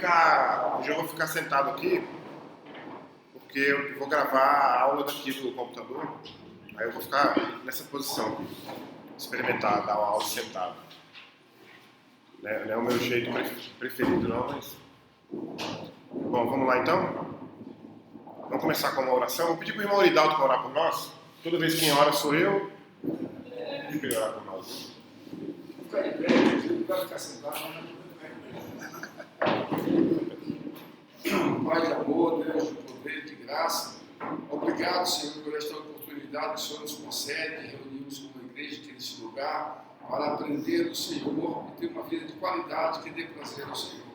ficar sentado aqui, porque eu vou gravar a aula daqui do computador. Aí eu vou ficar nessa posição aqui, experimentar dar uma aula sentado. Não é o meu jeito preferido não, mas... Bom, vamos lá então? Vamos começar com uma oração. Vou pedir para o irmão Aridaldo para orar por nós. Toda vez que quem ora sou eu. Vou pedir orar por nós. Ficar de pé, não vai ficar sentado. Pai de amor, Deus de poder, de graça, obrigado, Senhor, por esta oportunidade que o Senhor nos concede, reunirmos como igreja aqui neste lugar, para aprender do Senhor e ter uma vida de qualidade que dê prazer ao Senhor.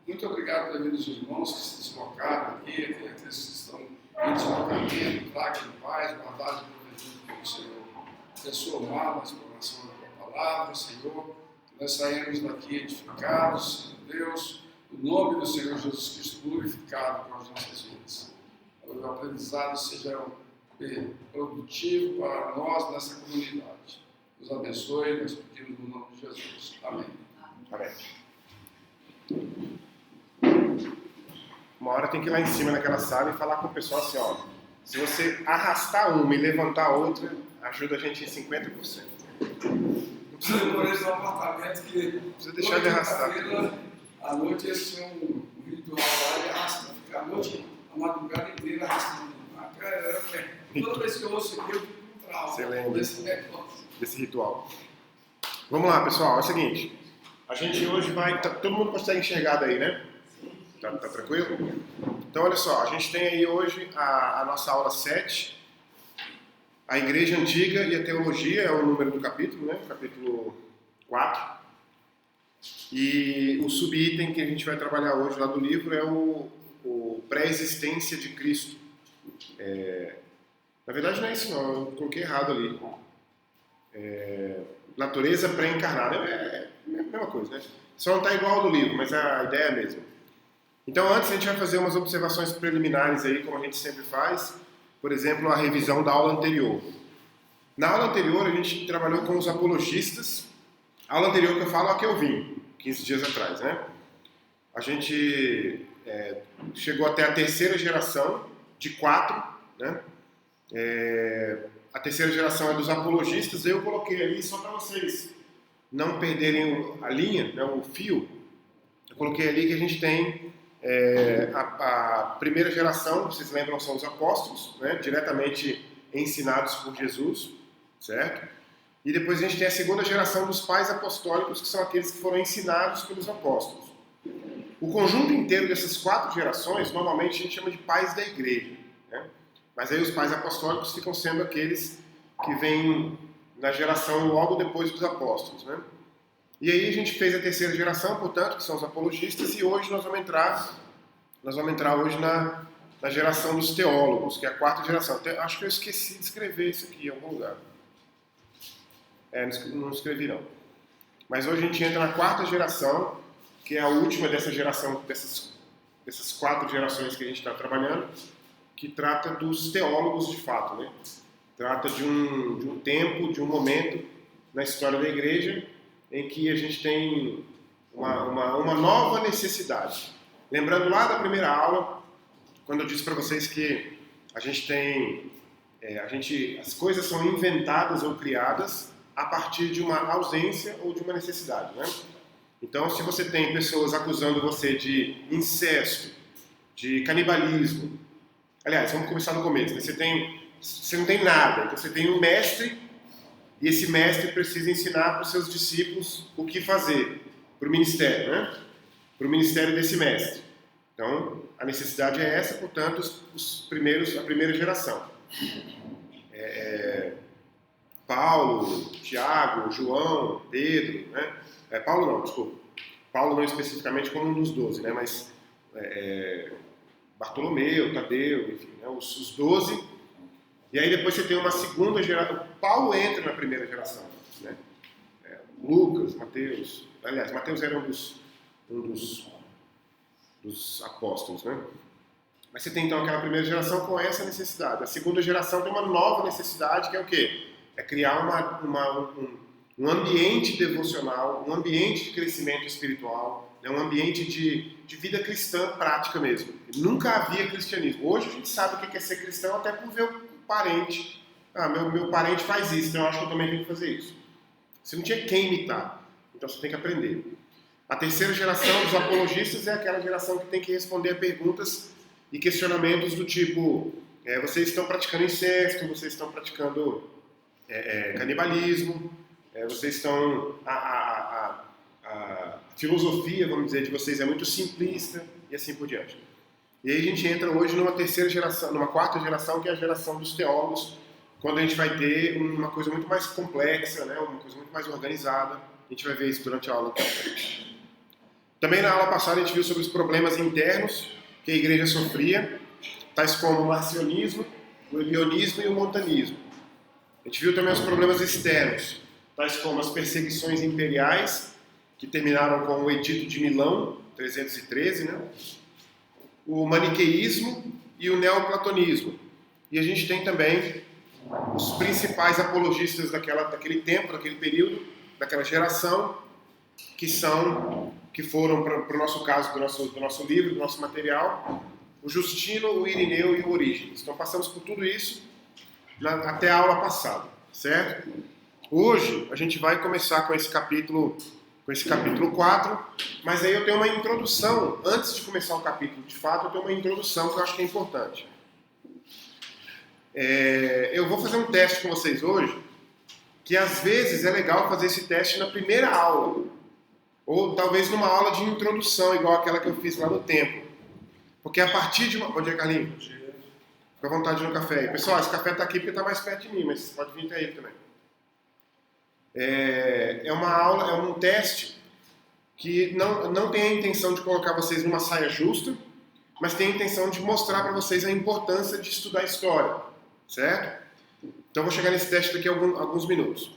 Muito obrigado pela vida dos irmãos que se deslocaram aqui, aqueles que estão em deslocamento, traga de paz, guardado e protegido pelo Senhor. Abençoa o mar na exploração da tua palavra, Senhor, que nós saímos daqui edificados, Deus, o nome do Senhor Jesus Cristo glorificado com as nossas vidas. O aprendizado seja produtivo para nós nessa comunidade. Nos abençoe, nós pedimos no nome de Jesus. Amém. Amém. Uma hora tem que ir lá em cima naquela sala e falar com o pessoal assim, ó, se você arrastar uma e levantar a outra, ajuda a gente em 50%. Não precisa no apartamento que precisa deixar de arrastar. À noite esse é um ritual lá de arrastar, ficar a noite, a madrugada inteira arrastando. Toda vez que eu ouço aqui, eu fico com trauma. Você lembra desse ritual. Vamos lá, pessoal, é o seguinte. A gente hoje vai... Todo mundo consegue enxergar daí, né? Tá tranquilo? Então, olha só, a gente tem aí hoje a nossa aula 7. A Igreja Antiga e a Teologia é o número do capítulo, né? Capítulo 4. E o subitem que a gente vai trabalhar hoje lá do livro é o pré-existência de Cristo. Na verdade não é isso não, eu coloquei errado ali. Natureza pré-encarnada, é a mesma coisa, né? Só não está igual ao do livro, mas a ideia é a mesma. Então antes a gente vai fazer umas observações preliminares aí, como a gente sempre faz. Por exemplo, a revisão da aula anterior. Na aula anterior a gente trabalhou com os apologistas. A aula anterior que eu falo é a que eu vim, 15 dias atrás, né? A gente chegou até a terceira geração, de 4, né? A terceira geração é dos apologistas. Eu coloquei ali, só para vocês não perderem a linha, né, o fio, eu coloquei ali que a gente tem a primeira geração, vocês lembram, são os apóstolos, né, diretamente ensinados por Jesus, certo? E depois a gente tem a segunda geração dos pais apostólicos, que são aqueles que foram ensinados pelos apóstolos. O conjunto inteiro dessas 4 gerações, normalmente a gente chama de pais da igreja, né? Mas aí os pais apostólicos ficam sendo aqueles que vêm na geração logo depois dos apóstolos, né? E aí a gente fez a terceira geração, portanto, que são os apologistas, e hoje nós vamos entrar hoje na geração dos teólogos, que é a 4ª geração. Acho que eu esqueci de escrever isso aqui em algum lugar. Não escrevi não. Mas hoje a gente entra na 4ª geração, que é a última dessa geração, dessas 4 gerações que a gente está trabalhando, que trata dos teólogos de fato, né? Trata de um tempo, de um momento na história da igreja em que a gente tem uma nova necessidade. Lembrando lá da primeira aula, quando eu disse para vocês que a gente tem, as coisas são inventadas ou criadas a partir de uma ausência ou de uma necessidade, né? Então, se você tem pessoas acusando você de incesto, de canibalismo, aliás, vamos começar no começo, né? Você não tem nada, então você tem um mestre e esse mestre precisa ensinar para os seus discípulos o que fazer, para o ministério, né? Para o ministério desse mestre. Então, a necessidade é essa, portanto, a primeira geração. Paulo, Tiago, João, Pedro, né? Paulo não, desculpa. Paulo não especificamente como um dos 12, né? Mas Bartolomeu, Tadeu, enfim, né? Os 12. E aí depois você tem uma segunda geração. Paulo entra na primeira geração, né? Lucas, Mateus. Aliás, Mateus era um dos apóstolos, né? Mas você tem então aquela primeira geração com essa necessidade. A segunda geração tem uma nova necessidade, que é o quê? É criar um ambiente devocional, um ambiente de crescimento espiritual, né, um ambiente de vida cristã prática mesmo. Nunca havia cristianismo. Hoje a gente sabe o que é ser cristão até por ver o parente. Ah, meu parente faz isso, então eu acho que eu também tenho que fazer isso. Você não tinha quem imitar, então você tem que aprender. A terceira geração dos apologistas é aquela geração que tem que responder a perguntas e questionamentos do tipo: vocês estão praticando incesto, vocês estão praticando canibalismo, vocês estão... A filosofia, vamos dizer, de vocês é muito simplista e assim por diante. E aí a gente entra hoje numa terceira geração, numa quarta geração, que é a geração dos teólogos, quando a gente vai ter uma coisa muito mais complexa, né, uma coisa muito mais organizada. A gente vai ver isso durante a aula. Também na aula passada a gente viu sobre os problemas internos que a igreja sofria, tais como o marcionismo, o ebionismo e o montanismo. A gente viu também os problemas externos, tais como as perseguições imperiais, que terminaram com o Edito de Milão, 313, né? O maniqueísmo e o neoplatonismo. E a gente tem também os principais apologistas daquele tempo, daquele período, daquela geração, que foram, para o nosso caso, do nosso livro, do nosso material, o Justino, o Irineu e o Orígenes. Então passamos por tudo isso até a aula passada, certo? Hoje a gente vai começar com esse capítulo 4, mas aí eu tenho uma introdução, antes de começar o capítulo de fato, eu tenho uma introdução que eu acho que é importante. Eu vou fazer um teste com vocês hoje, que às vezes é legal fazer esse teste na primeira aula, ou talvez numa aula de introdução, igual aquela que eu fiz lá no templo. Porque a partir de uma... Bom dia, Carlinhos. Bom dia. Fica à vontade no café aí. Pessoal, esse café está aqui porque está mais perto de mim, mas pode vir até ele também. É uma aula, é um teste que não tem a intenção de colocar vocês numa saia justa, mas tem a intenção de mostrar para vocês a importância de estudar história, certo? Então eu vou chegar nesse teste daqui a alguns minutos.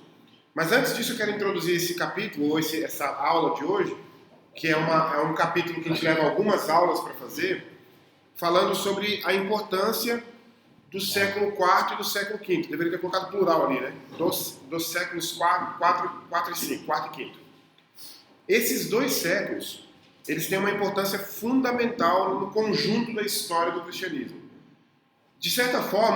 Mas antes disso eu quero introduzir esse capítulo, ou essa aula de hoje, que é um capítulo que a gente leva algumas aulas para fazer, falando sobre a importância do século IV e do século V. Deveria ter colocado plural ali, né? Dos séculos 4 e 5, 4 e 5. Esses dois séculos, eles têm uma importância fundamental no conjunto da história do cristianismo. De certa forma,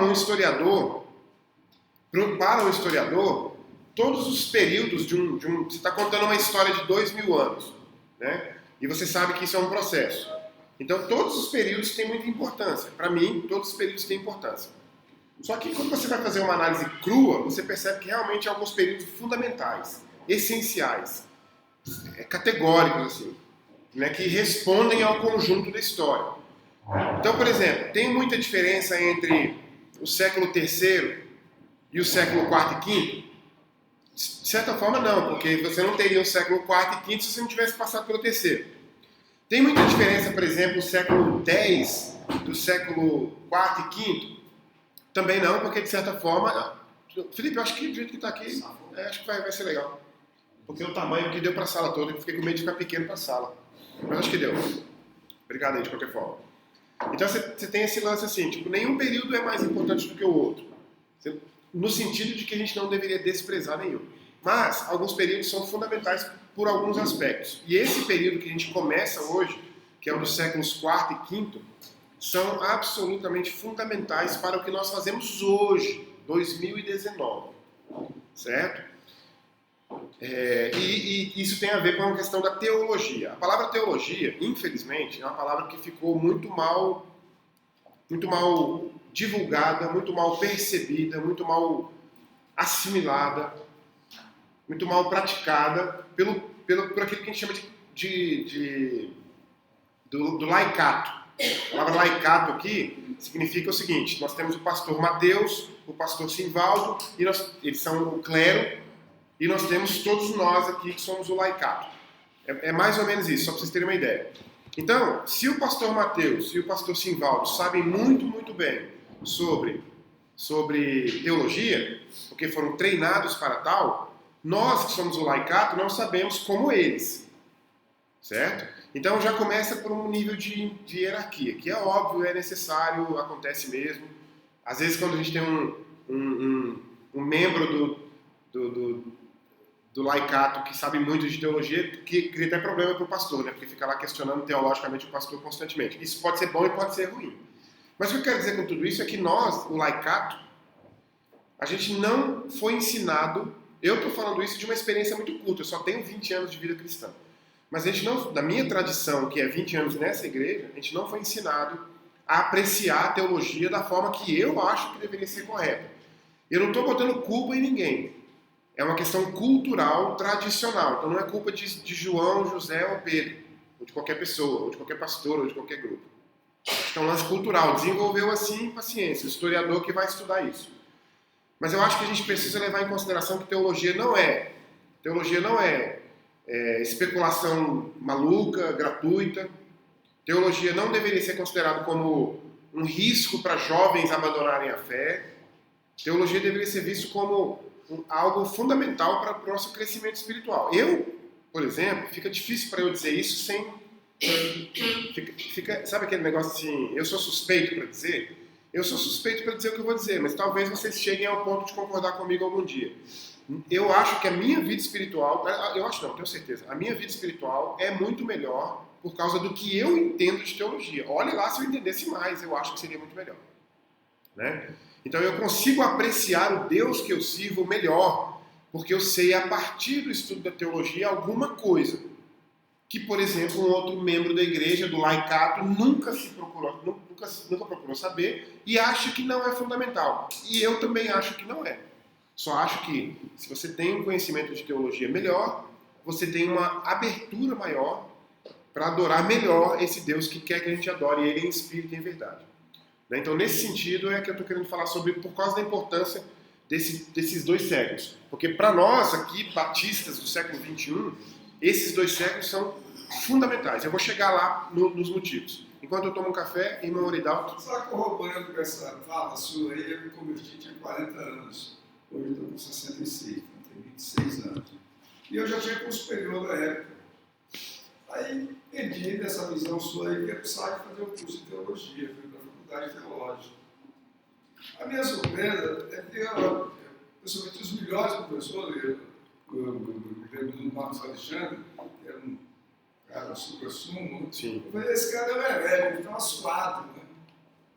para um historiador, todos os períodos você está contando uma história de 2000 anos, né? E você sabe que isso é um processo. Então, todos os períodos têm muita importância. Para mim, todos os períodos têm importância. Só que quando você vai fazer uma análise crua, você percebe que realmente há alguns períodos fundamentais, essenciais, categóricos, assim, né, que respondem ao conjunto da história. Então, por exemplo, tem muita diferença entre o século III e o século IV e V? De certa forma, não, porque você não teria o século IV e V se você não tivesse passado pelo terceiro. Tem muita diferença, por exemplo, o século X do século IV e V? Também não, porque de certa forma... Felipe, eu acho que do jeito que está aqui, acho que vai ser legal. Porque o tamanho que deu para a sala toda, eu fiquei com medo de ficar pequeno para a sala. Mas acho que deu. Obrigado aí, de qualquer forma. Então você tem esse lance assim, tipo, nenhum período é mais importante do que o outro. No sentido de que a gente não deveria desprezar nenhum. Mas alguns períodos são fundamentais por alguns aspectos. E esse período que a gente começa hoje, que é o dos séculos IV e V, são absolutamente fundamentais para o que nós fazemos hoje, 2019. Certo? E isso tem a ver com a questão da teologia. A palavra teologia, infelizmente, é uma palavra que ficou muito mal divulgada, muito mal percebida, muito mal assimilada, muito mal praticada por aquilo que a gente chama do laicato. A palavra laicato aqui significa o seguinte: nós temos o pastor Mateus, o pastor Simvaldo, e eles são o clero, e nós temos todos nós aqui que somos o laicato. É mais ou menos isso, só para vocês terem uma ideia. Então, se o pastor Mateus e o pastor Simvaldo sabem muito, muito bem sobre teologia, porque foram treinados para tal, nós que somos o laicato não sabemos como eles. Certo? Então já começa por um nível de hierarquia, que é óbvio, é necessário, acontece mesmo. Às vezes quando a gente tem um membro do laicato que sabe muito de teologia, que cria até problema para o pastor, né? Porque fica lá questionando teologicamente o pastor constantemente. Isso pode ser bom e pode ser ruim. Mas o que eu quero dizer com tudo isso é que nós, o laicato, a gente não foi ensinado. Eu estou falando isso de uma experiência muito curta, eu só tenho 20 anos de vida cristã. Mas a gente não, da minha tradição, que é 20 anos nessa igreja, a gente não foi ensinado a apreciar a teologia da forma que eu acho que deveria ser correta. Eu não estou botando culpa em ninguém. É uma questão cultural, tradicional. Então não é culpa de João, José ou Pedro, ou de qualquer pessoa, ou de qualquer pastor, ou de qualquer grupo. Acho que é um lance cultural. Desenvolveu assim paciência, o historiador que vai estudar isso. Mas eu acho que a gente precisa levar em consideração que teologia não é especulação maluca, gratuita. Teologia não deveria ser considerado como um risco para jovens abandonarem a fé. Teologia deveria ser visto como algo fundamental para o nosso crescimento espiritual. Eu, por exemplo, fica difícil para eu dizer isso sem... sabe aquele negócio assim, eu sou suspeito para dizer? Eu sou suspeito para dizer o que eu vou dizer, mas talvez vocês cheguem ao ponto de concordar comigo algum dia. Eu acho que a minha vida espiritual, eu acho não, tenho certeza, a minha vida espiritual é muito melhor por causa do que eu entendo de teologia. Olhe lá se eu entendesse mais, eu acho que seria muito melhor. Né? Então eu consigo apreciar o Deus que eu sirvo melhor, porque eu sei a partir do estudo da teologia alguma coisa que, por exemplo, um outro membro da igreja, do laicato, nunca procurou saber e acha que não é fundamental. E eu também acho que não é. Só acho que, se você tem um conhecimento de teologia melhor, você tem uma abertura maior para adorar melhor esse Deus que quer que a gente adore ele em espírito e em verdade. Então, nesse sentido, é que eu estou querendo falar sobre, por causa da importância desses dois séculos. Porque para nós, aqui, batistas do século XXI, esses dois séculos são fundamentais. Eu vou chegar lá nos motivos. Enquanto eu tomo um café, irmão Oridalto. Só corroborando com essa fala sua aí, eu me converti, tinha 40 anos. Hoje eu estou com 66, então tenho 26 anos. E eu já tinha curso superior da época. Aí entendi dessa visão sua aí que é precisar fazer um curso de teologia, fui para a faculdade teológica. A minha surpresa é que principalmente os melhores professores, eu lembro do Marcos Alexandre, que era um cara super sumo, Sim. Eu falei, esse cara é velho, ele ficava suado, né?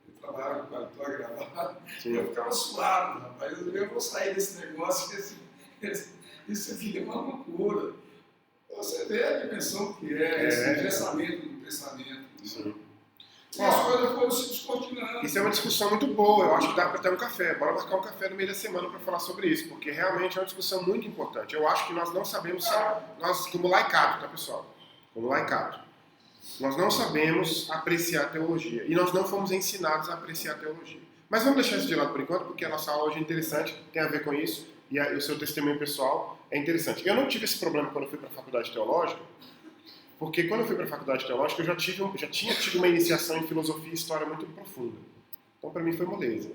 Ele trabalhava com paletó gravado, eu ficava suado, rapaz, eu vou sair desse negócio, isso aqui é uma loucura. Você vê a dimensão que é esse engessamento do pensamento. Sim. E as coisas foram se descortinando. Isso é uma discussão muito boa, eu acho que dá para ter um café. Bora marcar um café no meio da semana para falar sobre isso, porque realmente é uma discussão muito importante. Eu acho que nós não sabemos, nós como laicato, tá pessoal? Como laicato. Nós não sabemos apreciar a teologia, e nós não fomos ensinados a apreciar a teologia. Mas vamos deixar isso de lado por enquanto, porque a nossa aula hoje é interessante, tem a ver com isso, e o seu testemunho pessoal é interessante. Eu não tive esse problema quando eu fui para a faculdade teológica, porque quando eu fui para a faculdade teológica eu já tinha tido uma iniciação em filosofia e história muito profunda. Então para mim foi moleza.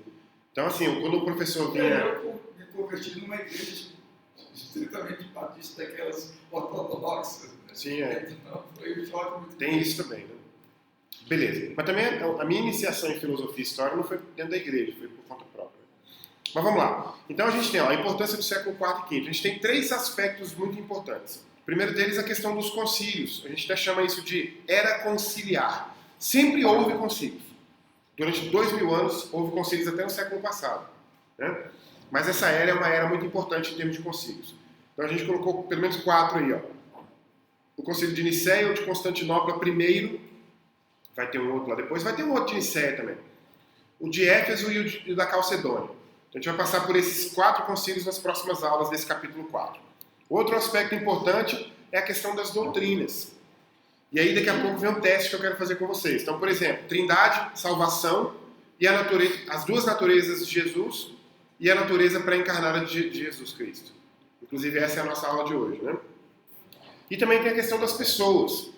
Então assim, quando o professor vinha... Eu me converti numa igreja estritamente batista, daquelas ortodoxas. Né? Sim, é. Então, foi um choque muito Tem isso também, né? Beleza. Mas também a minha iniciação em filosofia e história não foi dentro da igreja, foi por conta própria. Mas vamos lá. Então a gente tem a importância do século IV e V. A gente tem três aspectos muito importantes. O primeiro deles é a questão dos concílios. A gente até chama isso de era conciliar. Sempre houve concílios. Durante 2000 anos houve concílios até no século passado. Né? Mas essa era é uma era muito importante em termos de concílios. Então a gente colocou pelo menos 4 aí. Ó. O concílio de Nicéia, o de Constantinopla primeiro, vai ter um outro lá depois, vai ter um outro de Nicéia também. O de Éfeso e o da Calcedônia. Então a gente vai passar por esses 4 concílios nas próximas aulas desse capítulo 4. Outro aspecto importante é a questão das doutrinas. E aí daqui a pouco vem um teste que eu quero fazer com vocês. Então, por exemplo, Trindade, salvação e a natureza, as duas naturezas de Jesus e a natureza pré-encarnada de Jesus Cristo. Inclusive essa é a nossa aula de hoje, né? E também tem a questão das pessoas.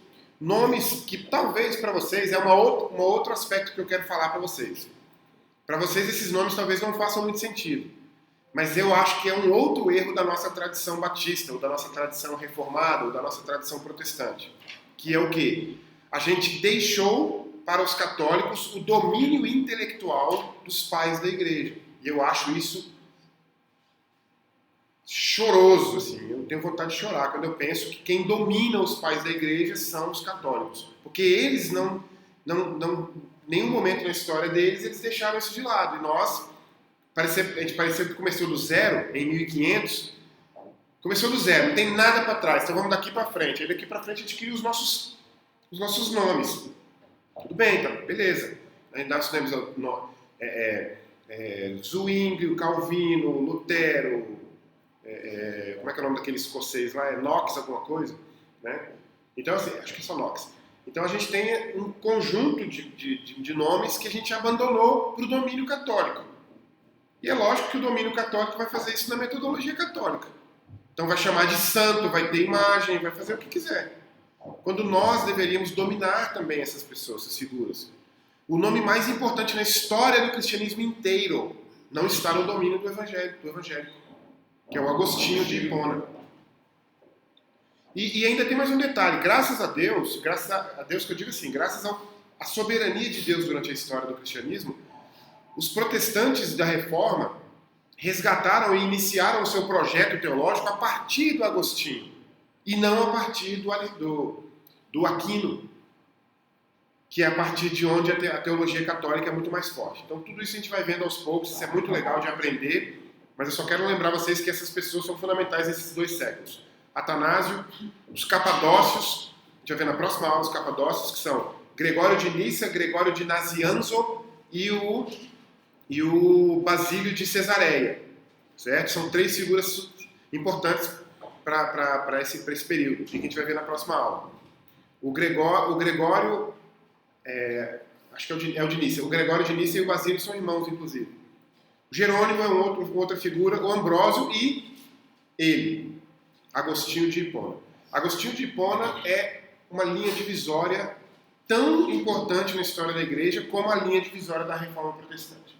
Nomes que talvez para vocês é um outro aspecto que eu quero falar para vocês. Para vocês esses nomes talvez não façam muito sentido. Mas eu acho que é um outro erro da nossa tradição batista, ou da nossa tradição reformada, ou da nossa tradição protestante. Que é o quê? A gente deixou para os católicos o domínio intelectual dos pais da igreja. E eu acho isso choroso, assim, eu tenho vontade de chorar quando eu penso que quem domina os pais da igreja são os católicos. Porque eles nenhum momento na história deles, eles deixaram isso de lado. E nós, a gente parecia que começou do zero, em 1500, começou do zero, não tem nada para trás, então vamos daqui para frente. Aí daqui para frente a gente cria os nossos nomes. Tudo bem, tá, beleza. Aí nós temos Zwinglio, Calvino, Lutero, como é que é o nome daquele escocês lá? É Knox alguma coisa? Né? Então, assim, acho que é só Knox. Então a gente tem um conjunto de nomes que a gente abandonou para o domínio católico. E é lógico que o domínio católico vai fazer isso na metodologia católica. Então vai chamar de santo, vai ter imagem, vai fazer o que quiser. Quando nós deveríamos dominar também essas pessoas, essas figuras. O nome mais importante na história do cristianismo inteiro não está no domínio do evangélico, que é o Agostinho de Hipona. E ainda tem mais um detalhe, graças a Deus que eu digo assim, graças à soberania de Deus durante a história do cristianismo, os protestantes da Reforma resgataram e iniciaram o seu projeto teológico a partir do Agostinho, e não a partir do Aquino, que é a partir de onde a teologia católica é muito mais forte. Então tudo isso a gente vai vendo aos poucos, isso é muito legal de aprender, mas eu só quero lembrar vocês que essas pessoas são fundamentais nesses 2 séculos. Atanásio, os capadócios, a gente vai ver na próxima aula os capadócios, que são Gregório de Nissa, Gregório de Nazianzo e o Basílio de Cesareia, certo? São 3 figuras importantes para esse período, que a gente vai ver na próxima aula. O Gregório, acho que é o de Nissa, o Gregório de Nissa e o Basílio são irmãos, inclusive. O Jerônimo é outra figura, o Ambrósio e ele, Agostinho de Hipona. Agostinho de Hipona é uma linha divisória tão importante na história da igreja como a linha divisória da Reforma Protestante.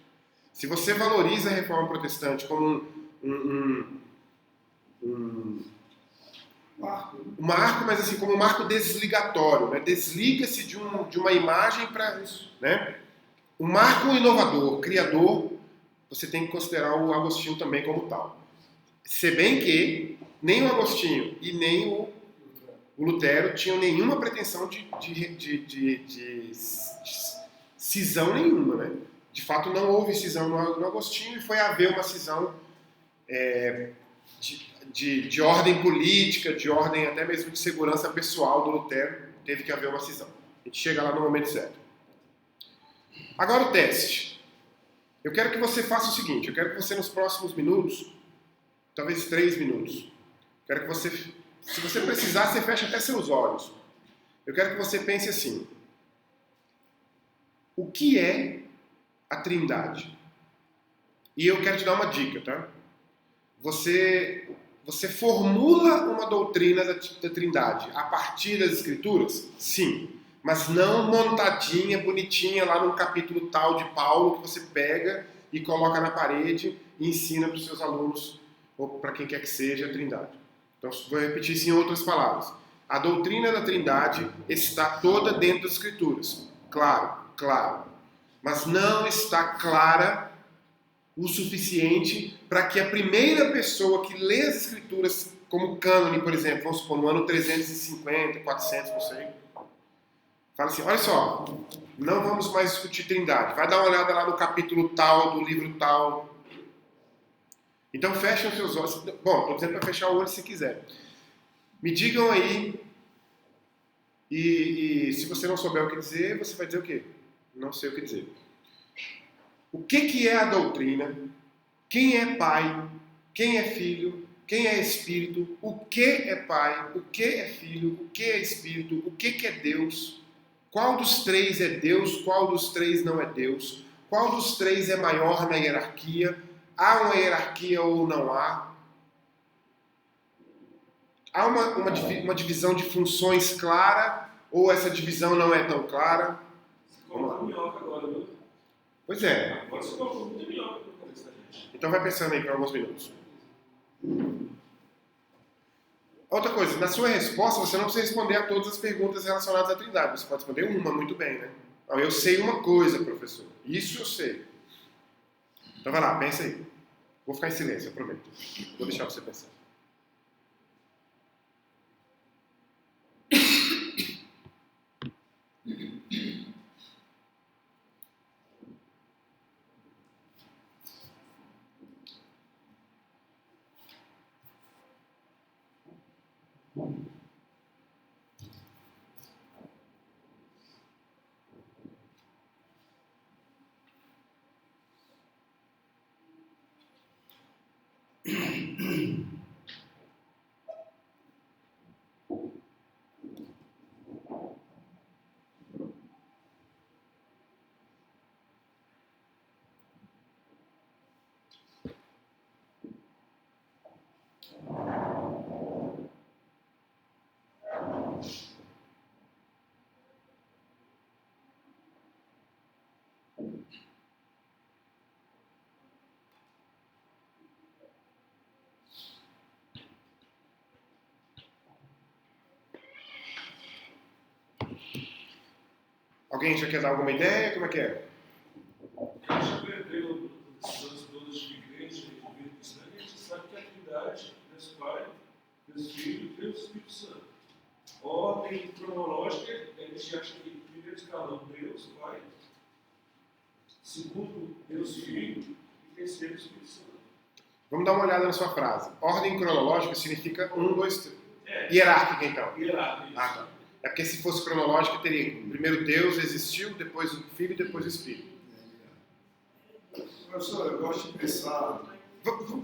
Se você valoriza a Reforma Protestante como um marco, mas assim, como um marco desligatório, né? Desliga-se de uma imagem para isso, né? Um marco inovador, criador, você tem que considerar o Agostinho também como tal. Se bem que nem o Agostinho e nem o Lutero tinham nenhuma pretensão de cisão nenhuma, né? De fato, não houve cisão no Agostinho e foi haver uma cisão de ordem política, de ordem até mesmo de segurança pessoal do Lutero. Teve que haver uma cisão. A gente chega lá no momento certo. Agora o teste. Eu quero que você faça o seguinte, eu quero que você nos próximos minutos, talvez 3 minutos, quero que você, se você precisar, você feche até seus olhos. Eu quero que você pense assim, o que é a Trindade? E eu quero te dar uma dica, tá? Você formula uma doutrina da Trindade a partir das Escrituras? Sim. Mas não montadinha, bonitinha, lá no capítulo tal de Paulo, que você pega e coloca na parede e ensina para os seus alunos, ou para quem quer que seja, a Trindade. Então, vou repetir isso em outras palavras. A doutrina da Trindade está toda dentro das Escrituras. Claro. Mas não está clara o suficiente para que a primeira pessoa que lê as Escrituras como cânone, por exemplo, vamos supor, no ano 350, 400, não sei, fala assim, olha só, não vamos mais discutir Trindade. Vai dar uma olhada lá no capítulo tal, do livro tal. Então fechem os seus olhos. Bom, estou dizendo para fechar o olho se quiser. Me digam aí, e se você não souber o que dizer, você vai dizer o quê? Não sei o que dizer. O que é a doutrina? Quem é Pai? Quem é Filho? Quem é Espírito? O que é Pai? O que é Filho? O que é Espírito? O que é Deus? Qual dos 3 é Deus? Qual dos 3 não é Deus? Qual dos 3 é maior na hierarquia? Há uma hierarquia ou não há? Há uma divisão de funções clara ou essa divisão não é tão clara? Você colocou minhoca agora, viu? Pois é. Agora você colocou muita minhoca na cabeça da gente. Então vai pensando aí por alguns minutos. Outra coisa, na sua resposta você não precisa responder a todas as perguntas relacionadas à Trindade. Você pode responder uma, muito bem, né? Não, eu sei uma coisa, professor. Isso eu sei. Então vai lá, pensa aí. Vou ficar em silêncio, eu prometo. Vou deixar você pensar. Alguém já quer dar alguma ideia? Como é que é? A gente aprendeu nesses anos todos de igreja, de vida cristã, e a gente sabe que a Trindade, Deus Pai, Deus Filho e Deus Espírito Santo. Ordem cronológica, a gente acha que primeiro escalão Deus Pai, segundo Deus Filho e terceiro Espírito Santo. Vamos dar uma olhada na sua frase. Ordem cronológica significa 1, 2, 3. Hierárquica, então. Hierárquica. Ah, tá. É porque se fosse cronológica, teria primeiro Deus existiu, depois o Filho e depois o Espírito. Professor, eu gosto de pensar.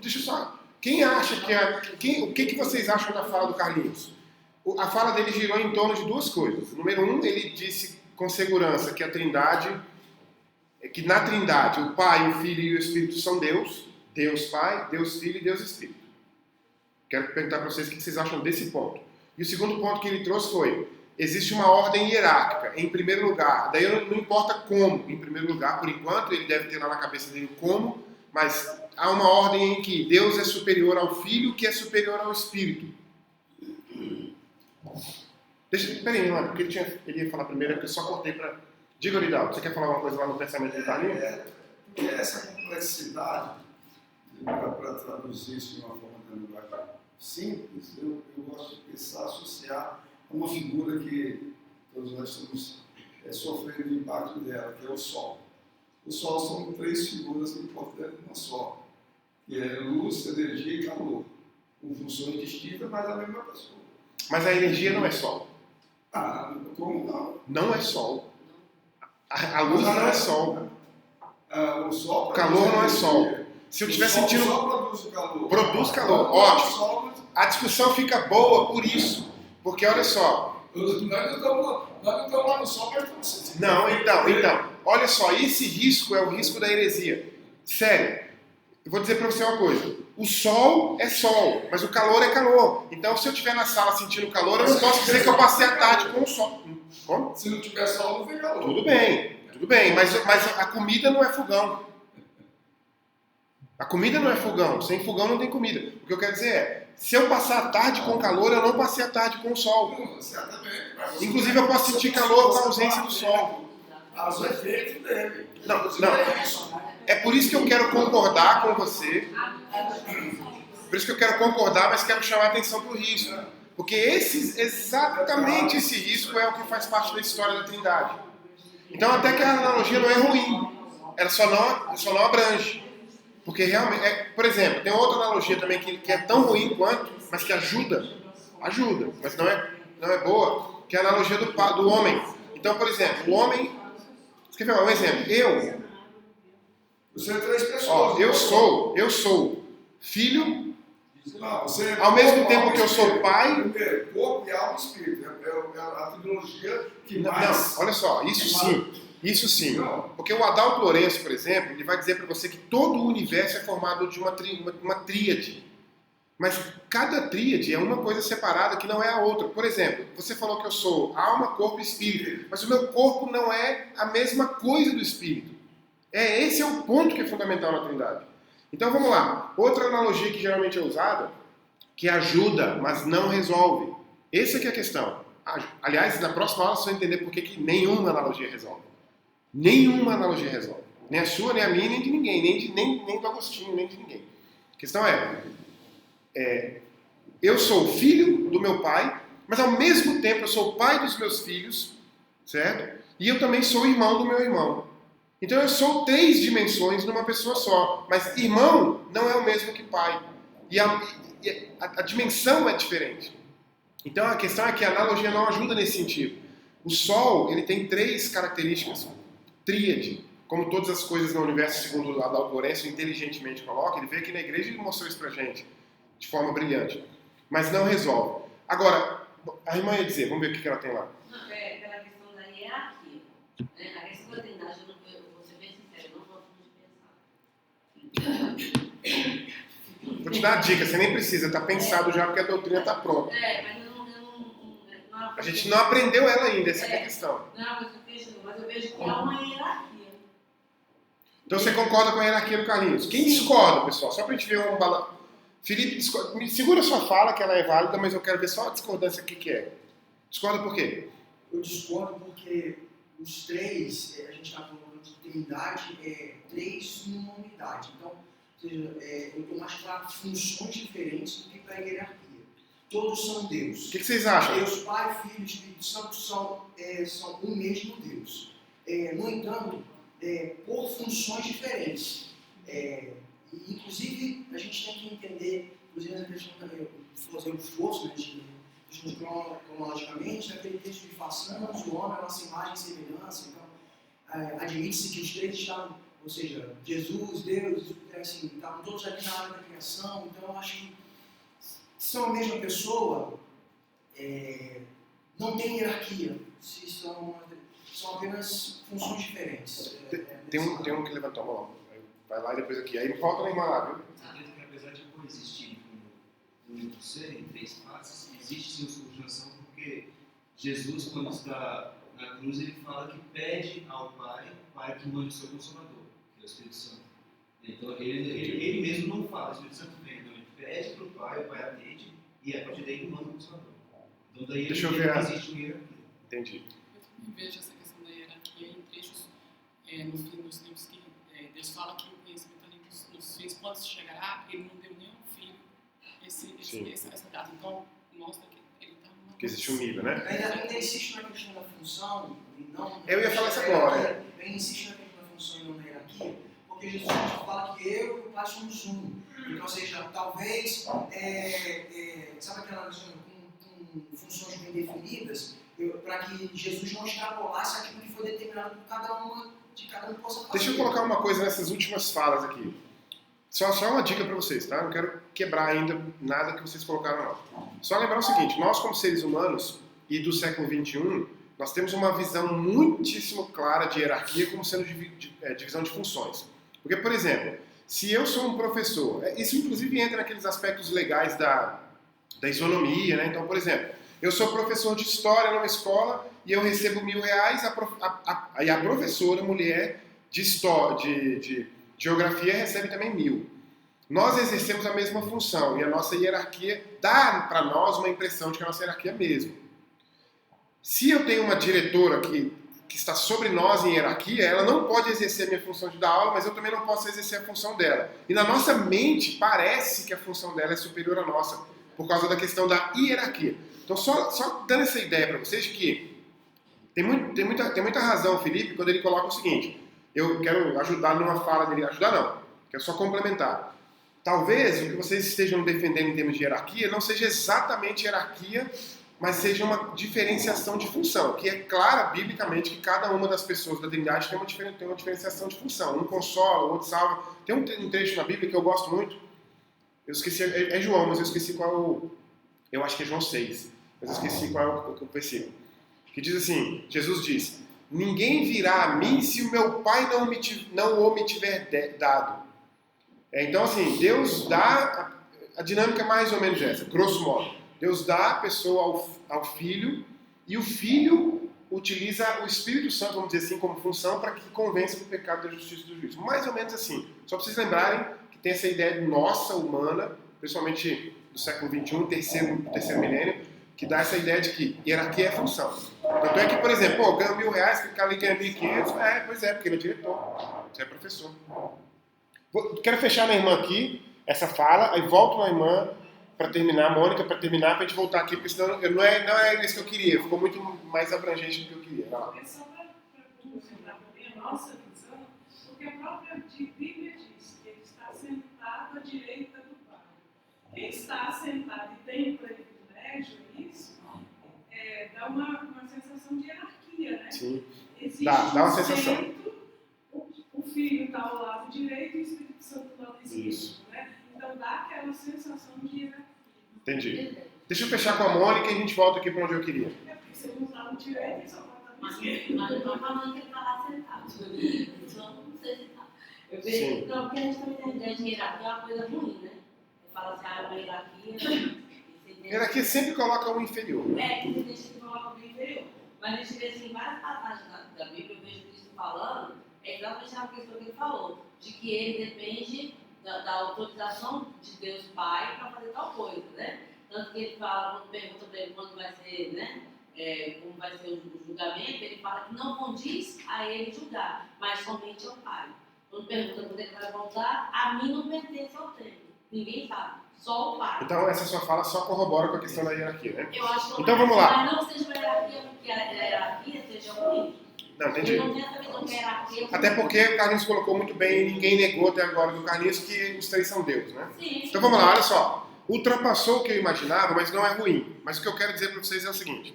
Deixa eu só. Quem acha que o que vocês acham da fala do Carlinhos? A fala dele girou em torno de duas coisas. Número 1, ele disse com segurança que a Trindade, que na Trindade o Pai, o Filho e o Espírito são Deus. Deus Pai, Deus Filho e Deus Espírito. Quero perguntar para vocês o que vocês acham desse ponto. E o segundo ponto que ele trouxe foi: existe uma ordem hierárquica, em primeiro lugar. Daí não importa como, em primeiro lugar, por enquanto, ele deve ter lá na cabeça dele como, mas há uma ordem em que Deus é superior ao Filho, que é superior ao Espírito. Peraí, mano, porque ele ia falar primeiro, porque eu só cortei para... Diga, Oridaldo, você quer falar uma coisa lá no pensamento do Carlinhos? Porque essa complexidade, para traduzir isso de uma forma de linguagem simples, eu gosto de pensar, associar a uma figura que todos nós estamos sofrendo o impacto dela, que é o Sol. O Sol são três figuras importantes numa só, que é luz, energia e calor, com funções distintas, mas a mesma pessoa. Mas a energia não é Sol. Ah, como não? Não é Sol. A luz não é Sol. O Sol O calor não é Sol. Se eu estiver sentindo... O Sol produz o calor. Produz calor, ótimo. A discussão fica boa por isso. Porque, olha só... Nós não estamos lá no Sol, mas estamos sentindo. Não, então. Olha só, esse risco é o risco da heresia. Sério. Eu vou dizer para você uma coisa. O Sol é Sol, mas o calor é calor. Então, se eu estiver na sala sentindo calor, eu não posso dizer que eu passei a tarde com o Sol. Como? Se não tiver Sol, não tem calor. Tudo bem. Mas a comida não é fogão. A comida não é fogão. Sem fogão não tem comida. O que eu quero dizer é, se eu passar a tarde com calor, eu não passei a tarde com o sol. Certamente. Inclusive, eu posso sentir calor com a ausência do sol. Os efeitos dele. Não. É por isso que eu quero concordar com você. Por isso que eu quero concordar, mas quero chamar a atenção para o risco. Porque exatamente esse risco é o que faz parte da história da Trindade. Então, até que a analogia não é ruim. Ela só não abrange. Porque realmente, por exemplo, tem outra analogia também que é tão ruim quanto, mas que ajuda, mas não é boa, que é a analogia do homem. Então, por exemplo, o homem, você quer ver um exemplo? Você é três pessoas. Eu sou filho, ao mesmo tempo que eu sou pai. Corpo e alma e espírito. É a trilogia que mais... Não, olha só, isso sim. Porque o Adalto Lourenço, por exemplo, ele vai dizer para você que todo o universo é formado de uma tríade. Mas cada tríade é uma coisa separada que não é a outra. Por exemplo, você falou que eu sou alma, corpo e espírito. Mas o meu corpo não é a mesma coisa do espírito. Esse é o ponto que é fundamental na Trindade. Então vamos lá. Outra analogia que geralmente é usada, que ajuda, mas não resolve. Essa é que é a questão. Aliás, na próxima aula você vai entender por que nenhuma analogia resolve. Nenhuma analogia resolve. Nem a sua, nem a minha, nem de ninguém. Nem do Agostinho, nem de ninguém. questão eu sou filho do meu pai, mas ao mesmo tempo eu sou pai dos meus filhos, certo? E eu também sou irmão do meu irmão. Então eu sou 3 dimensões numa pessoa só. Mas irmão não é o mesmo que pai. E a dimensão é diferente. Então a questão é que a analogia não ajuda nesse sentido. O Sol, ele tem 3 características. Tríade. Como todas as coisas no universo, segundo o Adalto Lourenço inteligentemente coloca, ele veio aqui na igreja e mostrou isso pra gente, de forma brilhante. Mas não resolve. Agora, a irmã ia dizer, vamos ver o que ela tem lá. Não, pela questão da hierarquia. Né? A questão da trindade, eu vou ser bem sincero, eu não gosto muito de pensar. Vou te dar a dica, você nem precisa, está pensado já porque a doutrina está pronta. Mas não A gente não aprendeu ela ainda, essa é a questão. Não, mas eu vejo que há uma hierarquia. Então você concorda com a hierarquia do Carlinhos? Quem discorda, pessoal? Só para a gente ver um balanço. Felipe, me segura a sua fala, que ela é válida, mas eu quero ver só a discordância aqui que é. Discorda por quê? Eu discordo porque os 3, a gente está falando de trindade, 3 numa unidade. Então, ou seja, eu estou mais para funções diferentes do que para a hierarquia. Todos são Deus. O que vocês acham? Deus Pai, Filho e Espírito Santo são o mesmo Deus. No entanto, por funções diferentes. Inclusive, a gente tem que entender, inclusive na questão também, fazer um esforço, né, de cronologicamente, aquele texto de façamos o homem a nossa imagem e semelhança. Então, admite-se que os 3 estavam, ou seja, Jesus, Deus, assim, estavam todos ali na área da criação. Então, eu acho que são a mesma pessoa, não tem hierarquia, se são apenas funções diferentes. Tem um que levantou a mão. Vai lá e depois aqui. Aí volta na irmã lá, viu? Acredito que apesar de coexistir com o único ser em 3 faces, existe sim subjugação, porque Jesus, quando está na cruz, ele fala que pede ao Pai para que mande o seu Consolador, que é o Espírito Santo. Então ele mesmo não fala, o Espírito Santo vem, então ele pede para o Pai atende, e a partir daí ele manda o Consolador. Então daí Deixa eu ver. Existe uma hierarquia. Entendi. Eu também vejo essa questão da hierarquia em trechos no fim dos tempos que Deus fala que o conhecimento ali nos fins quando se chegará, ele não deu nem ao filho essa data. Então, mostra que ele está numa... Que existe um nível, né? Ainda insiste na questão da função e não... Eu ia falar isso agora. Ainda insiste na questão da função e não na hierarquia, porque Jesus fala que eu e o Pai somos um. Então, ou seja, talvez, sabe aquela questão com funções bem definidas, para que Jesus não extrapolasse aquilo que foi determinado por cada um possa fazer. Deixa eu colocar uma coisa nessas últimas falas aqui. Só uma dica para vocês, tá? Não quero quebrar ainda nada que vocês colocaram, não. Só lembrar o seguinte, nós como seres humanos e do século XXI, nós temos uma visão muitíssimo clara de hierarquia como sendo divisão de funções. Porque, por exemplo, se eu sou um professor, isso inclusive entra naqueles aspectos legais da isonomia, né? Então, por exemplo, eu sou professor de história numa escola e eu recebo R$1.000, e a professora, mulher, de geografia recebe também 1.000. Nós exercemos a mesma função e a nossa hierarquia dá para nós uma impressão de que a nossa hierarquia é a mesma. Se eu tenho uma diretora que está sobre nós em hierarquia, ela não pode exercer a minha função de dar aula, mas eu também não posso exercer a função dela. E na nossa mente parece que a função dela é superior à nossa, por causa da questão da hierarquia. Então, só dando essa ideia para vocês de que tem muita razão, Felipe, quando ele coloca o seguinte, eu quero ajudar numa fala dele, ajudar não, quero só complementar. Talvez o que vocês estejam defendendo em termos de hierarquia não seja exatamente hierarquia, mas seja uma diferenciação de função, que é clara biblicamente que cada uma das pessoas da Trindade tem uma diferenciação de função. Um consola, o outro salva. Tem um trecho na Bíblia que eu gosto muito, eu esqueci, é João, mas eu esqueci qual eu acho que é João 6, mas eu esqueci qual é o versículo. Que diz assim, Jesus diz, ninguém virá a mim se o meu Pai não o me tiver dado. Então assim, Deus dá, a dinâmica é mais ou menos essa, grosso modo. Deus dá a pessoa ao Filho e o Filho utiliza o Espírito Santo, vamos dizer assim, como função para que convença do pecado, da justiça e do juízo. Mais ou menos assim. Só para vocês lembrarem que tem essa ideia nossa, humana, principalmente do século XXI, terceiro milênio, que dá essa ideia de que hierarquia é função. Tanto é que, por exemplo, ganha R$1.000, que o cara ali ganha 1.500, pois é, porque ele é diretor, você é professor. Quero fechar na irmã aqui. essa fala, aí volto na irmã para terminar, Mônica, para terminar, para a gente voltar aqui, porque senão não é isso que eu queria, ficou muito mais abrangente do que eu queria. É só para complementar também a nossa visão, porque a própria Bíblia diz que ele está sentado à direita do Pai. Quem está sentado e tem privilégio nisso, dá uma sensação de hierarquia, né? Sim. Existe Dá uma sensação. centro, o Filho está ao lado direito e o Espírito Santo do lado esquerdo, Isso. né? Então dá aquela sensação de hierarquia. Entendi. Deixa eu fechar com a Mônica e a gente volta aqui para onde eu queria. É porque você não está no direito e só pode estar no Mas esquerdo. não estou falando que ele está lá sentado. Então, não sei se tá. Eu vejo, não, porque a gente também tem a ideia de hierarquia, é uma coisa ruim, né? Fala assim, uma hierarquia. Hierarquia sempre coloca um inferior. Que você deixa de colocar o inferior. Mas a gente vê assim, várias passagens da Bíblia, eu vejo Cristo falando, exatamente a questão que ele falou, de que ele depende da autorização de Deus Pai para fazer tal coisa, né? Tanto que ele fala, quando pergunta para ele quando vai ser, né? Como vai ser o julgamento, ele fala que não condiz a ele julgar, mas somente ao Pai. Quando pergunta quando ele vai voltar, a mim não pertence ao tempo. Ninguém sabe, só o Pai. Então essa sua fala só corrobora com a questão da hierarquia, né? Eu acho que então vamos lá. Mas não seja uma hierarquia, porque a hierarquia seja ruim. Não, entendi. Eu não tenho essa visão que a hierarquia... Até porque o Carlinhos colocou muito bem, e ninguém negou até agora do Carlinhos que os três são Deus, né? Sim. Então vamos lá, olha só. Ultrapassou o que eu imaginava, mas não é ruim. Mas o que eu quero dizer para vocês é o seguinte.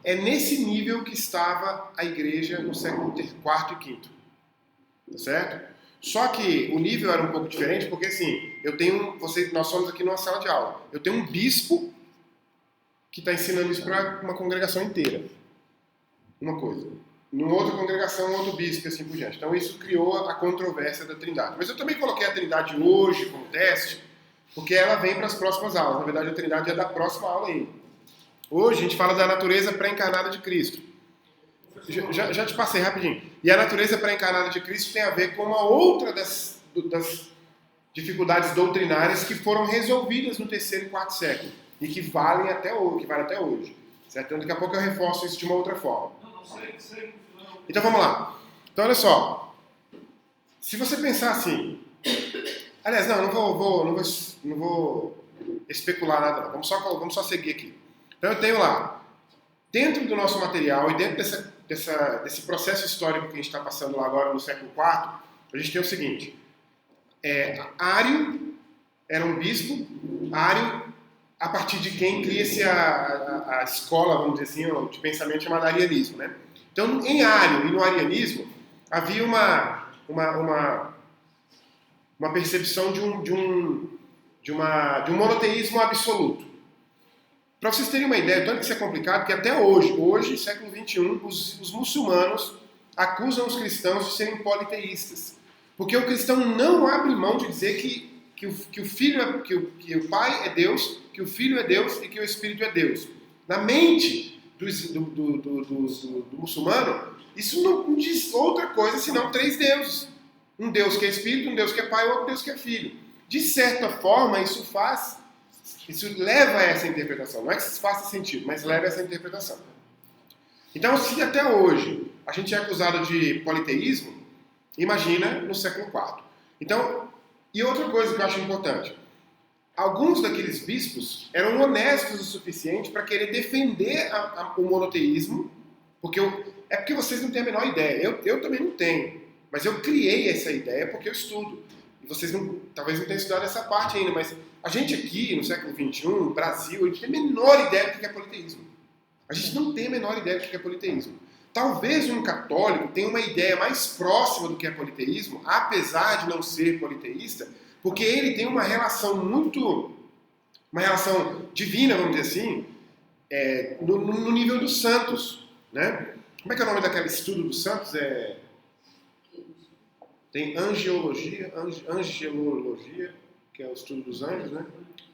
É nesse nível que estava a igreja no século IV e V. Tá certo? Só que o nível era um pouco diferente, porque assim, nós somos aqui numa sala de aula. Eu tenho um bispo que está ensinando isso para uma congregação inteira. Uma coisa. Numa outra congregação, outro bispo e assim por diante. Então isso criou a controvérsia da Trindade. Mas eu também coloquei a Trindade hoje como teste, porque ela vem para as próximas aulas. Na verdade, a Trindade é da próxima aula ainda. Hoje a gente fala da natureza pré-encarnada de Cristo. Já te passei rapidinho. E a natureza pré-encarnada de Cristo tem a ver com uma outra das dificuldades doutrinárias que foram resolvidas no terceiro e quarto século e que vale até hoje. Certo? Então daqui a pouco eu reforço isso de uma outra forma. Então vamos lá. Então olha só. Se você pensar assim... Aliás, não vou especular nada não. Vamos só seguir aqui. Então eu tenho lá, dentro do nosso material e dentro desse processo histórico que a gente está passando lá agora no século IV, a gente tem o seguinte. Ário era um bispo, Ário, a partir de quem cria-se a escola, vamos dizer assim, de pensamento chamada arianismo, né? Então, em Ário e no arianismo, havia uma percepção de um monoteísmo absoluto. Para vocês terem uma ideia, tanto que isso é complicado, que até hoje, século XXI, os muçulmanos acusam os cristãos de serem politeístas. Porque o cristão não abre mão de dizer que o Pai é Deus, que o Filho é Deus e que o Espírito é Deus. Na mente do muçulmano, isso não diz outra coisa senão três deuses. Um Deus que é Espírito, um Deus que é Pai e outro Deus que é Filho. De certa forma, isso leva a essa interpretação. Não é que isso faça sentido, mas leva a essa interpretação. Então, se até hoje a gente é acusado de politeísmo, imagina no século IV. Então, e outra coisa que eu acho importante. Alguns daqueles bispos eram honestos o suficiente para querer defender o monoteísmo, porque vocês não têm a menor ideia. Eu também não tenho. Mas eu criei essa ideia porque eu estudo. E vocês talvez não tenham estudado essa parte ainda, mas a gente aqui, no século XXI, no Brasil, a gente tem a menor ideia do que é politeísmo. A gente não tem a menor ideia do que é politeísmo. Talvez um católico tenha uma ideia mais próxima do que é politeísmo, apesar de não ser politeísta, porque ele tem uma relação divina, vamos dizer assim, no nível dos santos, né? Como é que é o nome daquele estudo dos santos? Tem angelologia, que é o estudo dos anjos, né?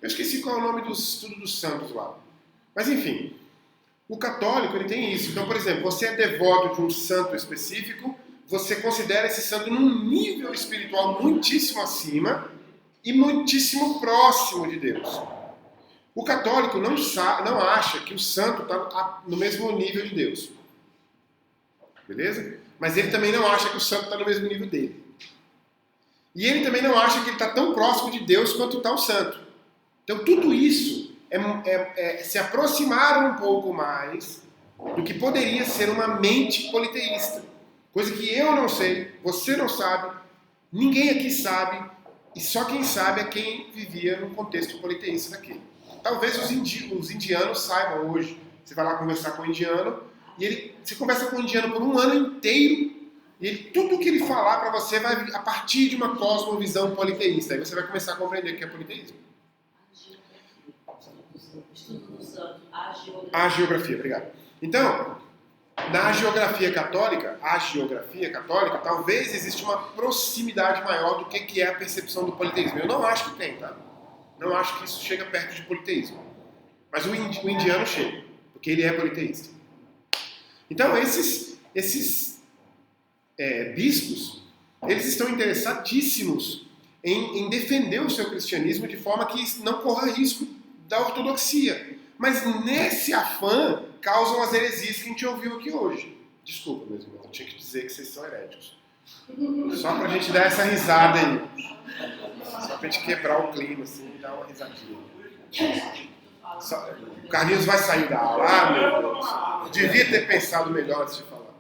Eu esqueci qual é o nome do estudo dos santos lá. Mas enfim, o católico ele tem isso. Então, por exemplo, você é devoto de um santo específico, você considera esse santo num nível espiritual muitíssimo acima e muitíssimo próximo de Deus. O católico não acha que o santo está no mesmo nível de Deus. Beleza? Mas ele também não acha que o santo está no mesmo nível dele. E ele também não acha que ele está tão próximo de Deus quanto está o santo. Então tudo isso é se aproximar um pouco mais do que poderia ser uma mente politeísta. Coisa que eu não sei, você não sabe, ninguém aqui sabe, e só quem sabe é quem vivia num contexto politeísta daqui. Talvez os indianos saibam hoje. Você vai lá conversar com um indiano, e você conversa com um indiano por um ano inteiro, e tudo que ele falar para você vai a partir de uma cosmovisão politeísta. Aí você vai começar a compreender o que é politeísmo. Estudo do santo, a geografia. A geografia, obrigado. Então, na geografia católica, talvez exista uma proximidade maior do que é a percepção do politeísmo. Eu não acho que tem, tá? Não acho que isso chega perto de politeísmo. Mas o indiano chega, porque ele é politeísta. Então, esses bispos, eles estão interessadíssimos em defender o seu cristianismo de forma que não corra risco da ortodoxia. Mas nesse afã, causam as heresias que a gente ouviu aqui hoje. Desculpa, meus irmãos, eu tinha que dizer que vocês são heréticos. Só pra gente dar essa risada aí. Só pra gente quebrar o clima, assim, e dar uma risadinha. O Carlinhos vai sair da aula. Ah, meu Deus. Eu devia ter pensado melhor antes de falar.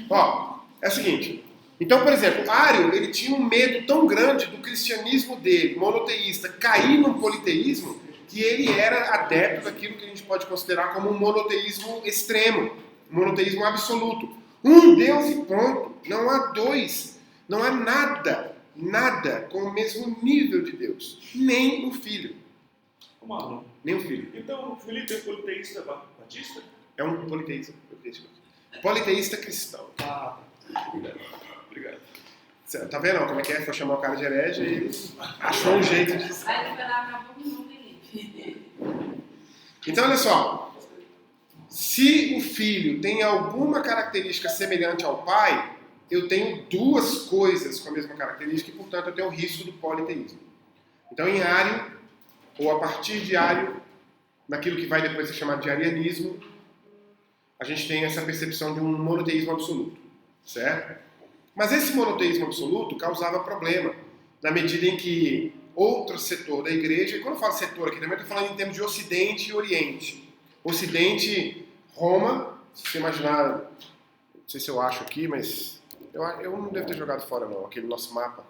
Ó, é o seguinte. Então, por exemplo, Ário, ele tinha um medo tão grande do cristianismo dele, monoteísta, cair num politeísmo, que ele era adepto daquilo que a gente pode considerar como um monoteísmo extremo, um monoteísmo absoluto. Um Deus e ponto. Não há dois. Não há nada com o mesmo nível de Deus. Nem o Filho. Nem o Filho. Então, o Felipe é politeísta batista? É um politeísta. Politeísta cristão. Obrigado. Tá vendo como é que é? Foi chamar o cara de herege e ele achou um jeito de... Vai esperar acabou com o nome dele. Então, olha só. Se o Filho tem alguma característica semelhante ao Pai, eu tenho duas coisas com a mesma característica e, portanto, eu tenho o risco do politeísmo. Então, em Ário, ou a partir de Ário, naquilo que vai depois ser chamado de arianismo, a gente tem essa percepção de um monoteísmo absoluto, certo? Mas esse monoteísmo absoluto causava problema, na medida em que outro setor da igreja, e quando eu falo setor aqui também, eu estou falando em termos de Ocidente e Oriente. Ocidente, Roma, se você imaginar, não sei se eu acho aqui, mas eu não devo ter jogado fora não, aquele nosso mapa.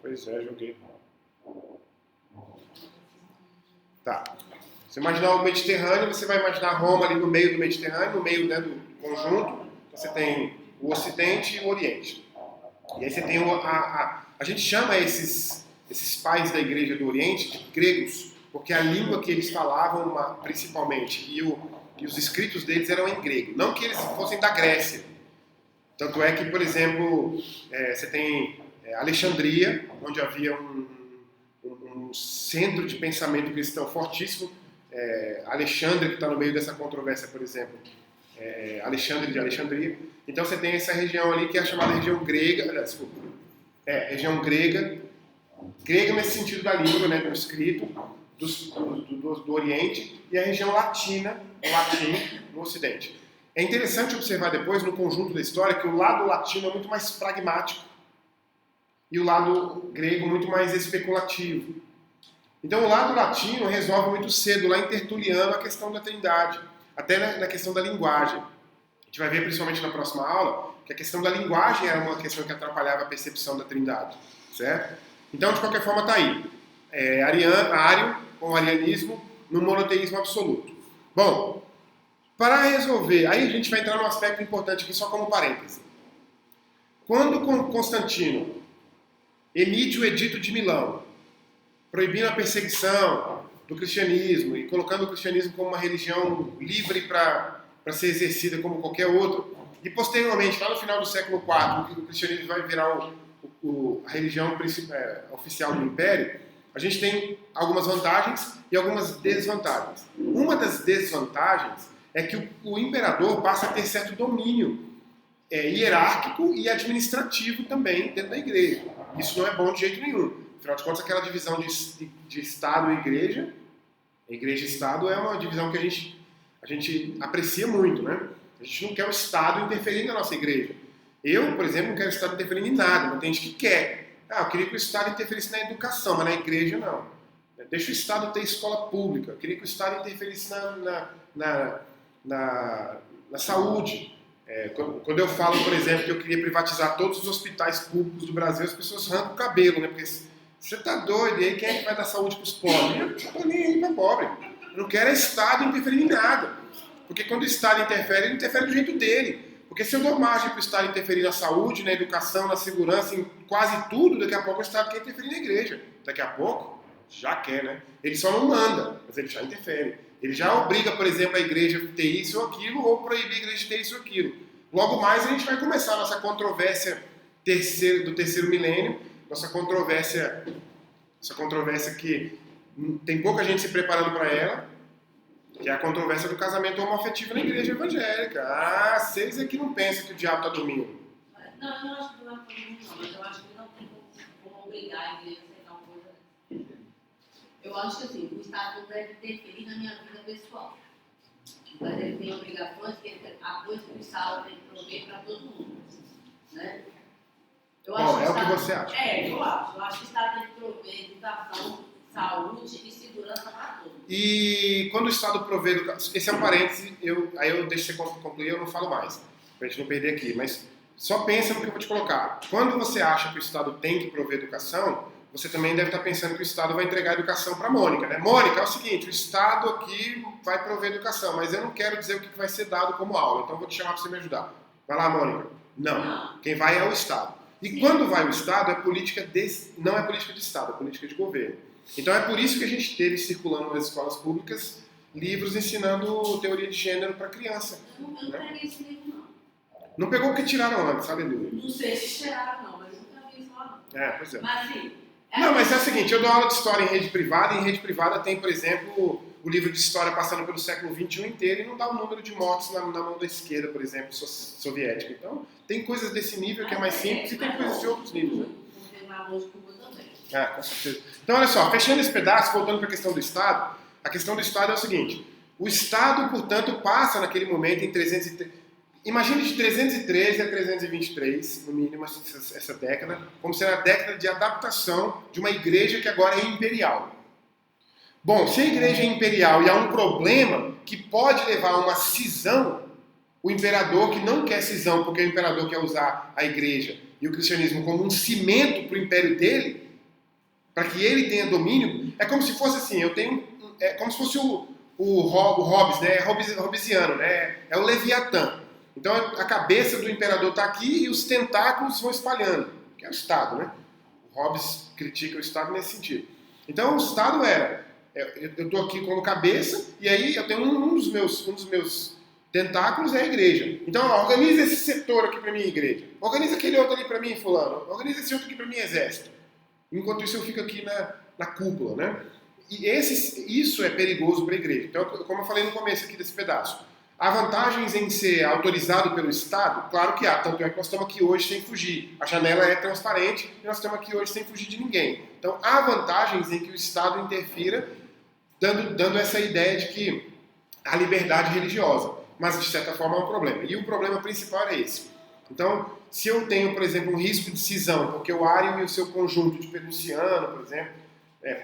Pois é, joguei. Tá. Se imaginar o Mediterrâneo, você vai imaginar Roma ali no meio do Mediterrâneo, no meio, né, do conjunto. Você tem o Ocidente e o Oriente. E aí você tem a gente chama esses pais da igreja do Oriente de gregos, porque a língua que eles falavam principalmente e os escritos deles eram em grego. Não que eles fossem da Grécia. Tanto é que, por exemplo, você tem Alexandria, onde havia um centro de pensamento cristão fortíssimo. Alexandre, que está no meio dessa controvérsia, por exemplo, Alexandre de Alexandria. Então você tem essa região ali que é chamada região grega, região grega nesse sentido da língua, né, do escrito, do Oriente, e a região latina, o latim, no Ocidente. É interessante observar depois, no conjunto da história, que o lado latino é muito mais pragmático e o lado grego muito mais especulativo. Então o lado latino resolve muito cedo, lá em Tertuliano, a questão da Trindade, até na questão da linguagem. A gente vai ver principalmente na próxima aula que a questão da linguagem era uma questão que atrapalhava a percepção da Trindade, certo? Então, de qualquer forma, está aí. Ário, com o arianismo, no monoteísmo absoluto. Bom, para resolver, aí a gente vai entrar num aspecto importante aqui, só como parêntese. Quando Constantino emite o Edito de Milão, proibindo a perseguição do cristianismo e colocando o cristianismo como uma religião livre para ser exercida como qualquer outro, e posteriormente, lá no final do século IV, o cristianismo vai virar a religião oficial do Império, a gente tem algumas vantagens e algumas desvantagens. Uma das desvantagens é que o imperador passa a ter certo domínio hierárquico e administrativo também dentro da igreja. Isso não é bom de jeito nenhum. afinal de contas, aquela divisão de Estado e Igreja, Igreja e Estado é uma divisão que a gente aprecia muito, né? A gente não quer o Estado interferindo na nossa igreja. Eu, por exemplo, não quero o Estado interferindo em nada, mas tem gente que quer. Eu queria que o Estado interferisse na educação, mas na igreja não. Deixa o Estado ter escola pública. Eu queria que o Estado interferisse na saúde. Quando eu falo, por exemplo, que eu queria privatizar todos os hospitais públicos do Brasil, as pessoas arrancam o cabelo, né? Porque você tá doido, e aí quem é que vai dar saúde para os pobres? Eu não estou nem aí para pobre. Eu não quero Estado interferir em nada. Porque quando o Estado interfere, ele interfere do jeito dele. Porque se eu dou margem para o Estado interferir na saúde, na educação, na segurança, em quase tudo, daqui a pouco o Estado quer interferir na igreja. Daqui a pouco, já quer, né? Ele só não manda, mas ele já interfere. Ele já obriga, por exemplo, a igreja a ter isso ou aquilo, ou proibir a igreja de ter isso ou aquilo. Logo mais, a gente vai começar a nossa controvérsia do terceiro milênio, nossa controvérsia que tem pouca gente se preparando para ela, que é a controvérsia do casamento homoafetivo na igreja evangélica. Vocês é que não pensam que o diabo está dormindo. Não, eu acho que não é todo mundo não, mas eu acho que não tem como obrigar a igreja a aceitar uma coisa dessa. Eu acho que assim, o Estado não deve interferir na minha vida pessoal. Mas ele tem obrigações que há coisas que o Estado tem que prover para todo mundo. Né? Bom, é o que você acha. Eu acho. Eu acho que o Estado tem que prover educação, saúde e segurança para todos. E quando o Estado provê educação, esse é um parêntese, aí eu deixo você concluir, eu não falo mais, para a gente não perder aqui, mas só pensa no que eu vou te colocar. Quando você acha que o Estado tem que prover educação, você também deve estar pensando que o Estado vai entregar educação para a Mônica, né? Mônica, é o seguinte, o Estado aqui vai prover educação, mas eu não quero dizer o que vai ser dado como aula, então eu vou te chamar para você me ajudar. Vai lá, Mônica. Não. Quem vai é o Estado. E quando vai o Estado, não é política de Estado, é política de governo. Então é por isso que a gente teve circulando nas escolas públicas livros ensinando teoria de gênero para criança. Eu não peguei esse livro, não. Não pegou porque tiraram antes, aleluia. Não sei se tiraram, não, mas eu nunca vi isso lá, não. Pois é. Mas assim... Não, mas é o seguinte, eu dou aula de história em rede privada, e em rede privada tem, por exemplo, o livro de história passando pelo século XXI inteiro e não dá o número de mortes na mão da esquerda, por exemplo, soviética. Então, tem coisas desse nível que é mais simples e tem coisas de outros níveis, né? Não tem uma luz curva também. Com certeza. Então, olha só, fechando esse pedaço, voltando para a questão do Estado, a questão do Estado é o seguinte, o Estado, portanto, passa naquele momento em 313... Imagine de 313 a 323, no mínimo, essa década, como sendo a década de adaptação de uma igreja que agora é imperial. Bom, se a igreja é imperial e há um problema que pode levar a uma cisão, o imperador que não quer cisão, porque o imperador quer usar a igreja e o cristianismo como um cimento para o império dele, para que ele tenha domínio, é como se fosse assim, é como se fosse o Hobbes, né? É hobbesiano, né? É o Leviatã. Então a cabeça do imperador está aqui e os tentáculos vão espalhando, que é o Estado, né? O Hobbes critica o Estado nesse sentido. Então o Estado eu estou aqui como cabeça e aí eu tenho um dos meus tentáculos é a igreja. Então organiza esse setor aqui para mim, igreja. Organiza aquele outro ali para mim, fulano. Organiza esse outro aqui para mim, exército. Enquanto isso eu fico aqui na cúpula, né? E isso é perigoso para a igreja. Então, como eu falei no começo aqui desse pedaço, há vantagens em ser autorizado pelo Estado? Claro que há, tanto é que nós estamos aqui hoje sem fugir. A janela é transparente e nós estamos aqui hoje sem fugir de ninguém. Então há vantagens em que o Estado interfira, dando essa ideia de que há liberdade religiosa. Mas de certa forma é um problema. E o problema principal é esse. Então, se eu tenho, por exemplo, um risco de cisão, porque o Ário e o seu conjunto de Luciano, por exemplo,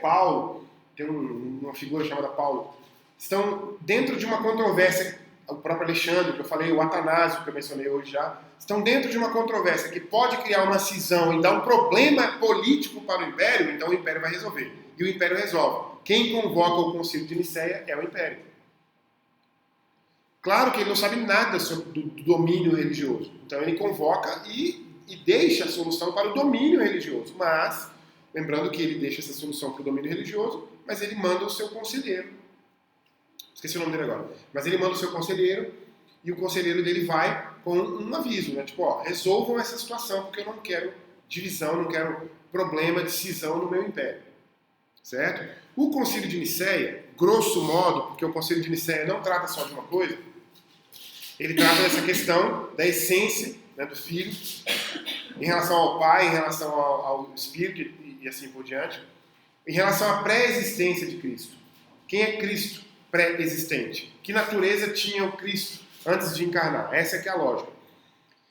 Paulo, tem uma figura chamada Paulo, estão dentro de uma controvérsia. O próprio Alexandre, que eu falei, o Atanásio, que eu mencionei hoje já, estão dentro de uma controvérsia que pode criar uma cisão e dar um problema político para o Império, então o Império vai resolver. E o Império resolve. Quem convoca o Concílio de Nicéia é o Império. Claro que ele não sabe nada sobre do domínio religioso. Então ele convoca e deixa a solução para o domínio religioso. Mas, lembrando que ele deixa essa solução para o domínio religioso, mas ele manda o seu conselheiro. Esqueci o nome dele agora. Mas ele manda o seu conselheiro e o conselheiro dele vai com um aviso, né? Tipo, resolvam essa situação porque eu não quero divisão, não quero problema de cisão no meu império. Certo? O Concílio de Nicéia, grosso modo, porque o Concílio de Nicéia não trata só de uma coisa, ele trata dessa questão da essência, né, do Filho em relação ao Pai, em relação ao Espírito e assim por diante, em relação à pré-existência de Cristo. Quem é Cristo pré-existente? Que natureza tinha o Cristo antes de encarnar? Essa é que é a lógica.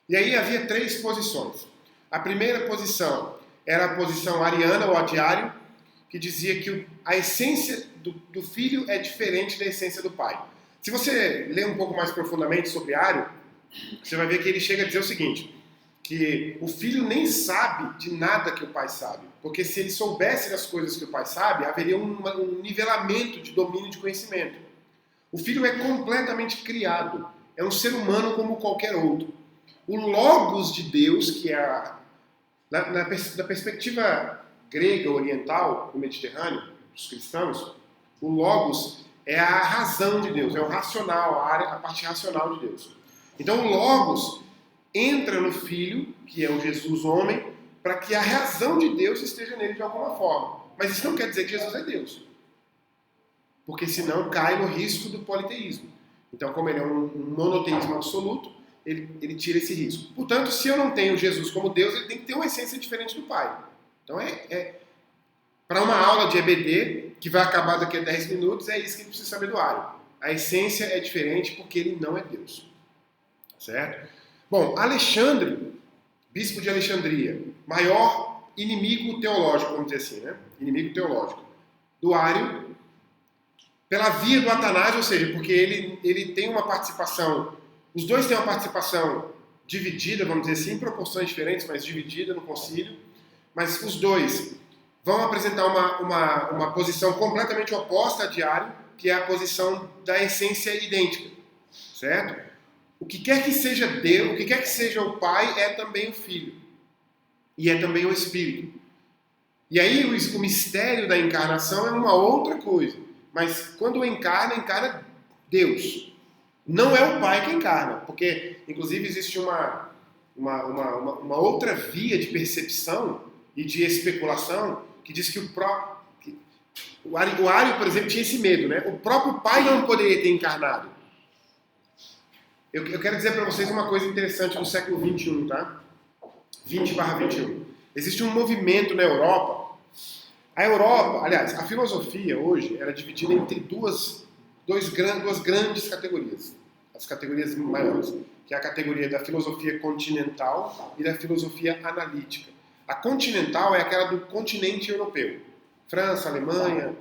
E aí havia 3 posições. A primeira posição era a posição ariana ou adiário, que dizia que a essência do filho é diferente da essência do pai. Se você ler um pouco mais profundamente sobre Ário, você vai ver que ele chega a dizer o seguinte, que o filho nem sabe de nada que o pai sabe, porque se ele soubesse das coisas que o pai sabe, haveria um nivelamento de domínio de conhecimento. O filho é completamente criado, é um ser humano como qualquer outro. O Logos de Deus, que é da perspectiva grega, oriental, do Mediterrâneo, dos cristãos, o Logos é a razão de Deus, é o racional, a parte racional de Deus. Então o Logos entra no Filho, que é o Jesus homem, para que a razão de Deus esteja nele de alguma forma. Mas isso não quer dizer que Jesus é Deus. Porque senão cai no risco do politeísmo. Então, como ele é um monoteísmo absoluto, ele tira esse risco. Portanto, se eu não tenho Jesus como Deus, ele tem que ter uma essência diferente do Pai. Então, para uma aula de EBD, que vai acabar daqui a 10 minutos, é isso que a gente precisa saber do Ário. A essência é diferente porque ele não é Deus. Certo? Bom, Alexandre, bispo de Alexandria, maior inimigo teológico, vamos dizer assim, né? Inimigo teológico do Ário, pela via do Atanásio, ou seja, porque ele tem uma participação, os dois têm uma participação dividida, vamos dizer assim, em proporções diferentes, mas dividida no concílio, mas os dois vão apresentar uma posição completamente oposta a Ário, que é a posição da essência idêntica, certo? O que quer que seja Deus, o que quer que seja o Pai, é também o Filho. E é também o Espírito. E aí o mistério da encarnação é uma outra coisa. Mas quando encarna Deus. Não é o Pai que encarna. Porque, inclusive, existe uma outra via de percepção e de especulação que diz que o Ário, por exemplo, tinha esse medo, né? O próprio Pai não poderia ter encarnado. Eu quero dizer para vocês uma coisa interessante do século XXI, tá? 20/21. Existe um movimento na Europa. A Europa, aliás, a filosofia hoje era dividida entre duas grandes categorias. As categorias maiores, que é a categoria da filosofia continental e da filosofia analítica. A continental é aquela do continente europeu. França, Alemanha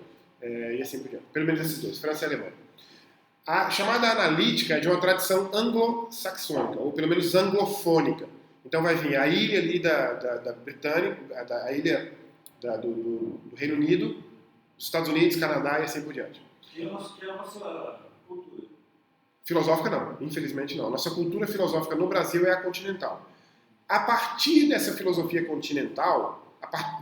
e assim por diante. Pelo menos esses dois, França e Alemanha. A chamada analítica é de uma tradição anglo-saxônica, ou pelo menos anglofônica. Então vai vir a ilha ali da Britânia, a ilha do Reino Unido, dos Estados Unidos, Canadá e assim por diante. Que é a nossa cultura. Filosófica não, infelizmente não. Nossa cultura filosófica no Brasil é a continental. A partir dessa filosofia continental,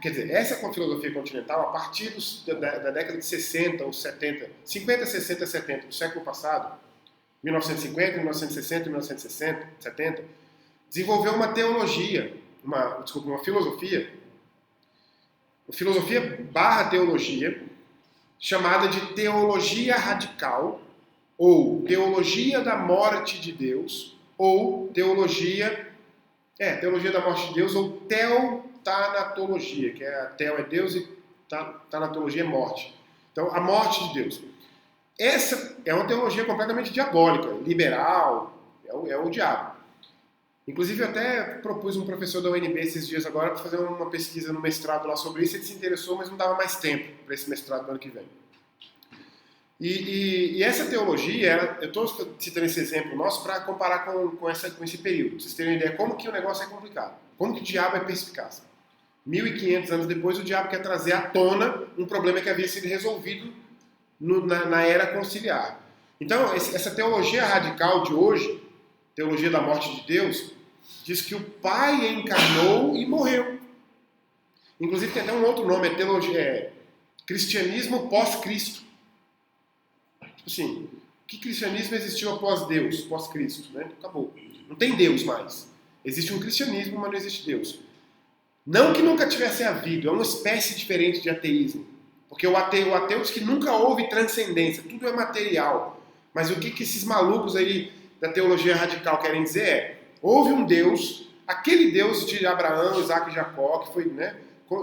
quer dizer, essa filosofia continental, a partir da década de 60 ou 70, 50, 60, 70 do século passado, 1950, 1960, 1970, desenvolveu uma teologia, uma filosofia barra teologia, chamada de teologia radical, ou teologia da morte de Deus, ou teologia da morte de Deus, ou teotanatologia, que é a teo é Deus e tanatologia é morte. Então, a morte de Deus. Essa é uma teologia completamente diabólica, liberal, é o diabo. Inclusive, eu até propus um professor da UNB esses dias agora para fazer uma pesquisa no mestrado lá sobre isso, ele se interessou, mas não dava mais tempo para esse mestrado do ano que vem. E essa teologia, eu estou citando esse exemplo nosso para comparar com esse período, para vocês terem uma ideia como que o negócio é complicado, como que o diabo é perspicaz. 1500 anos depois, o diabo quer trazer à tona um problema que havia sido resolvido na era conciliar. Então, essa teologia radical de hoje, teologia da morte de Deus, diz que o Pai encarnou e morreu. Inclusive tem até um outro nome, cristianismo pós-Cristo. Tipo assim, que cristianismo existiu após Deus, pós-Cristo, né? Acabou. Não tem Deus mais. Existe um cristianismo, mas não existe Deus. Não que nunca tivesse havido, é uma espécie diferente de ateísmo. Porque o ateu diz que nunca houve transcendência, tudo é material. Mas o que esses malucos aí da teologia radical querem dizer houve um Deus, aquele Deus de Abraão, Isaac e Jacó, que foi, né,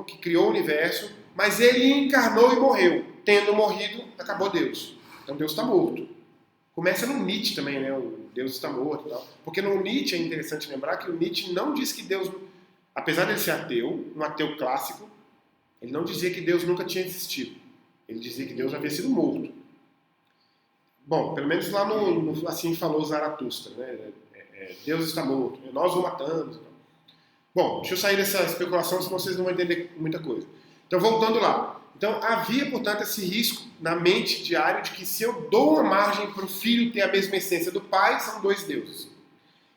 que criou o universo, mas ele encarnou e morreu. Tendo morrido, acabou Deus. Então Deus está morto. Começa no Nietzsche também, né? O Deus está morto e tal. Porque no Nietzsche é interessante lembrar que o Nietzsche não diz que Deus, apesar de ele ser ateu, um ateu clássico, ele não dizia que Deus nunca tinha existido. Ele dizia que Deus havia sido morto. Bom, pelo menos lá no Assim Falou Zaratustra, né? Deus está morto, nós o matamos. Bom, deixa eu sair dessa especulação, senão vocês não vão entender muita coisa. Então, voltando lá. Então, havia, portanto, esse risco na mente diário de que se eu dou uma margem para o filho ter a mesma essência do pai, são dois deuses.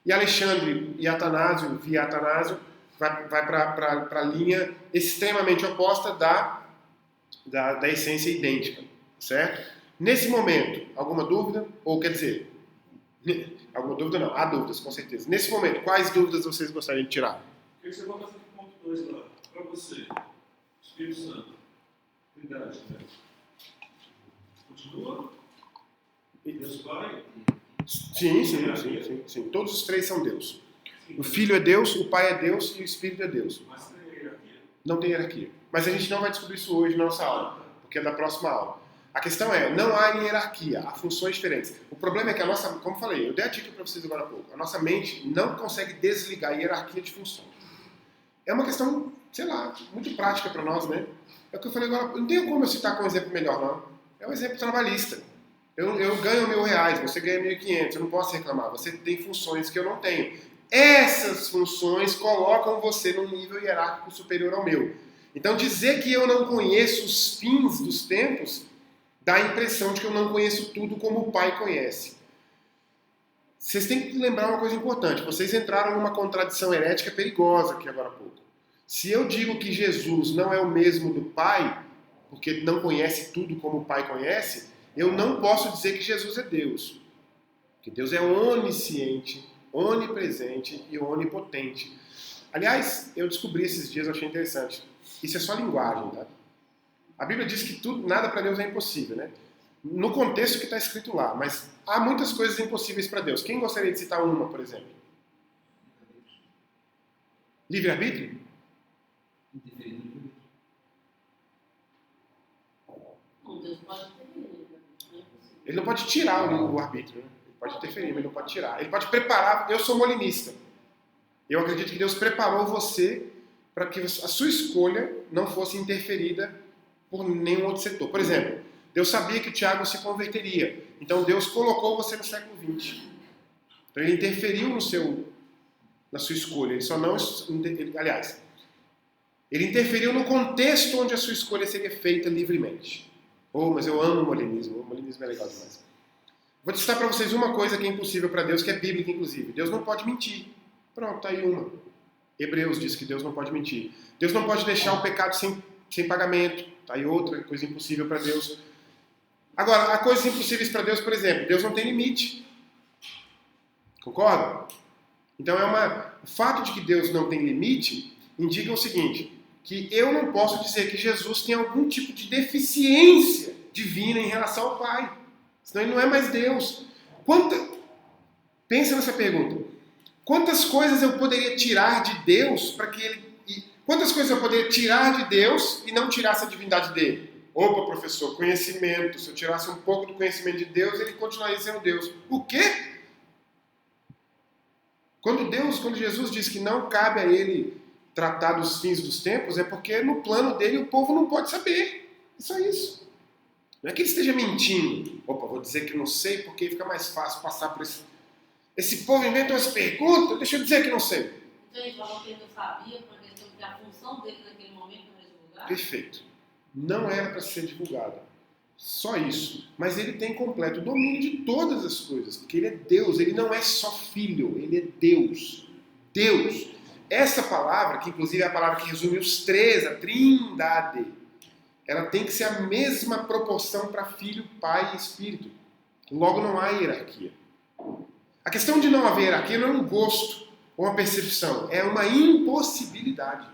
E Alexandre e Atanásio, via Atanásio, vai para a linha extremamente oposta da essência idêntica, certo? Nesse momento, alguma dúvida? Ou quer dizer, alguma dúvida não, há dúvidas, com certeza. Nesse momento, quais dúvidas vocês gostariam de tirar? O que você vai fazer com o ponto 2 lá? Para você, Espírito Santo, Trindade, né? Continua? Deus Pai? Sim. Todos os três são Deus. O Filho é Deus, o Pai é Deus e o Espírito é Deus. Mas tem hierarquia? Não tem hierarquia. Mas a gente não vai descobrir isso hoje na nossa aula, porque é da próxima aula. A questão é, não há hierarquia, há funções diferentes. O problema é que a nossa, como eu falei, eu dei a dica para vocês agora há pouco, a nossa mente não consegue desligar a hierarquia de funções. É uma questão, sei lá, muito prática para nós, né? É o que eu falei agora, não tenho como eu citar com um exemplo melhor, não. É um exemplo trabalhista. Eu ganho R$1.000, você ganha 1.500, eu não posso reclamar. Você tem funções que eu não tenho. Essas funções colocam você num nível hierárquico superior ao meu. Então dizer que eu não conheço os fins dos tempos dá a impressão de que eu não conheço tudo como o Pai conhece. Vocês têm que lembrar uma coisa importante. Vocês entraram numa contradição herética perigosa aqui agora há pouco. Se eu digo que Jesus não é o mesmo do Pai, porque não conhece tudo como o Pai conhece, eu não posso dizer que Jesus é Deus. Que Deus é onisciente, onipresente e onipotente. Aliás, eu descobri esses dias, eu achei interessante. Isso é só linguagem, tá? A Bíblia diz que tudo, nada para Deus é impossível, né? No contexto que está escrito lá, mas há muitas coisas impossíveis para Deus. Quem gostaria de citar uma, por exemplo? Livre-arbítrio? Deus pode interferir, Ele não pode tirar o arbítrio, né? Ele pode interferir, mas ele não pode tirar. Ele pode preparar. Eu sou molinista. Eu acredito que Deus preparou você para que a sua escolha não fosse interferida por nenhum outro setor. Por exemplo, Deus sabia que o Tiago se converteria. Então Deus colocou você no século XX. Então ele interferiu na sua escolha. Ele só não... aliás, ele interferiu no contexto onde a sua escolha seria feita livremente. Mas eu amo o molinismo. O molinismo é legal demais. Vou citar para vocês uma coisa que é impossível para Deus, que é bíblica, inclusive. Deus não pode mentir. Pronto, tá aí uma. Hebreus diz que Deus não pode mentir. Deus não pode deixar o pecado sem pagamento. Tá aí outra coisa impossível para Deus. Agora, há coisas impossíveis para Deus, por exemplo. Deus não tem limite. Concorda? Então, o fato de que Deus não tem limite indica o seguinte, que eu não posso dizer que Jesus tem algum tipo de deficiência divina em relação ao Pai. Senão ele não é mais Deus. Pensa nessa pergunta. Quantas coisas eu poderia tirar de Deus para que ele... Quantas coisas eu poderia tirar de Deus e não tirasse a divindade dele? Opa, professor, conhecimento. Se eu tirasse um pouco do conhecimento de Deus, ele continuaria sendo Deus. O quê? Quando Jesus diz que não cabe a ele tratar dos fins dos tempos, é porque no plano dele o povo não pode saber. É só isso. Não é que ele esteja mentindo. Opa, vou dizer que não sei porque fica mais fácil passar por esse... Esse povo inventa umas perguntas, deixa eu dizer que não sei. Então ele falou que ele não sabia, porque a função dele naquele momento não era divulgar. Perfeito. Não era para ser divulgado. Só isso. Mas ele tem completo domínio de todas as coisas, porque ele é Deus, ele não é só filho, ele é Deus. Deus. Essa palavra, que inclusive é a palavra que resume os três, a trindade, ela tem que ser a mesma proporção para filho, pai e espírito. Logo não há hierarquia. A questão de não haver hierarquia não é um gosto ou uma percepção, é uma impossibilidade.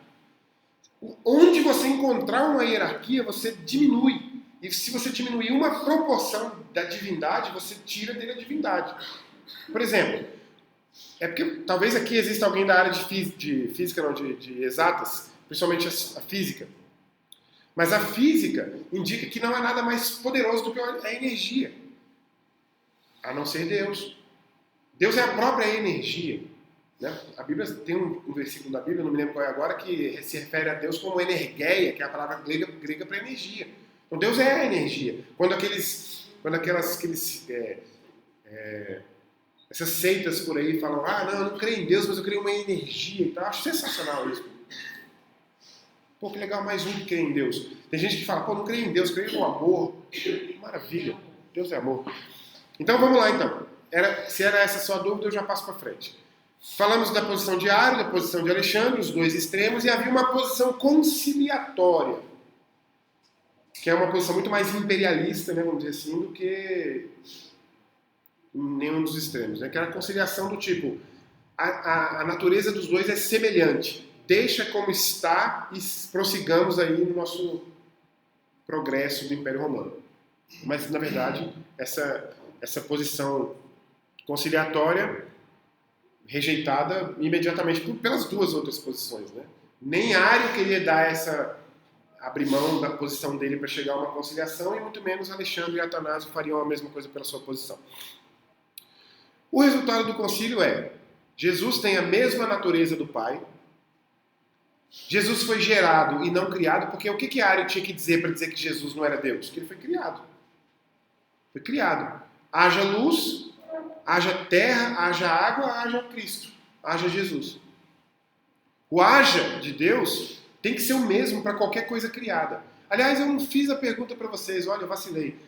Onde você encontrar uma hierarquia, você diminui. E se você diminuir uma proporção da divindade, você tira dele a divindade. Por exemplo, é porque talvez aqui exista alguém da área de física, não, de exatas, principalmente a física. Mas a física indica que não há nada mais poderoso do que a energia, a não ser Deus. Deus é a própria energia. Né? A Bíblia tem um versículo da Bíblia, não me lembro qual é agora, que se refere a Deus como energeia, que é a palavra grega para energia. Então Deus é a energia. Quando essas seitas por aí falam, não, eu não creio em Deus, mas eu creio em uma energia e tal, acho sensacional isso. Pô, que legal, mais um que crê em Deus. Tem gente que fala, pô, não creio em Deus, creio no amor. Maravilha, Deus é amor. Então vamos lá então. Se era essa a sua dúvida, eu já passo para frente. Falamos da posição de Ario, da posição de Alexandre, os dois extremos, e havia uma posição conciliatória, que é uma posição muito mais imperialista, né, vamos dizer assim, do que nenhum dos extremos, né, que era a conciliação do tipo, a natureza dos dois é semelhante, deixa como está e prossigamos aí no nosso progresso do Império Romano. Mas, na verdade, essa posição conciliatória rejeitada imediatamente pelas duas outras posições, né? Nem Ario queria abrir mão da posição dele para chegar a uma conciliação, e muito menos Alexandre e Atanásio fariam a mesma coisa pela sua posição. O resultado do concílio é: Jesus tem a mesma natureza do Pai. Jesus foi gerado e não criado, porque o que Ario tinha que dizer para dizer que Jesus não era Deus? Que ele foi criado. Foi criado. Haja luz, haja terra, haja água, haja Cristo, haja Jesus. O haja de Deus tem que ser o mesmo para qualquer coisa criada. Aliás, eu não fiz a pergunta para vocês, olha, eu vacilei.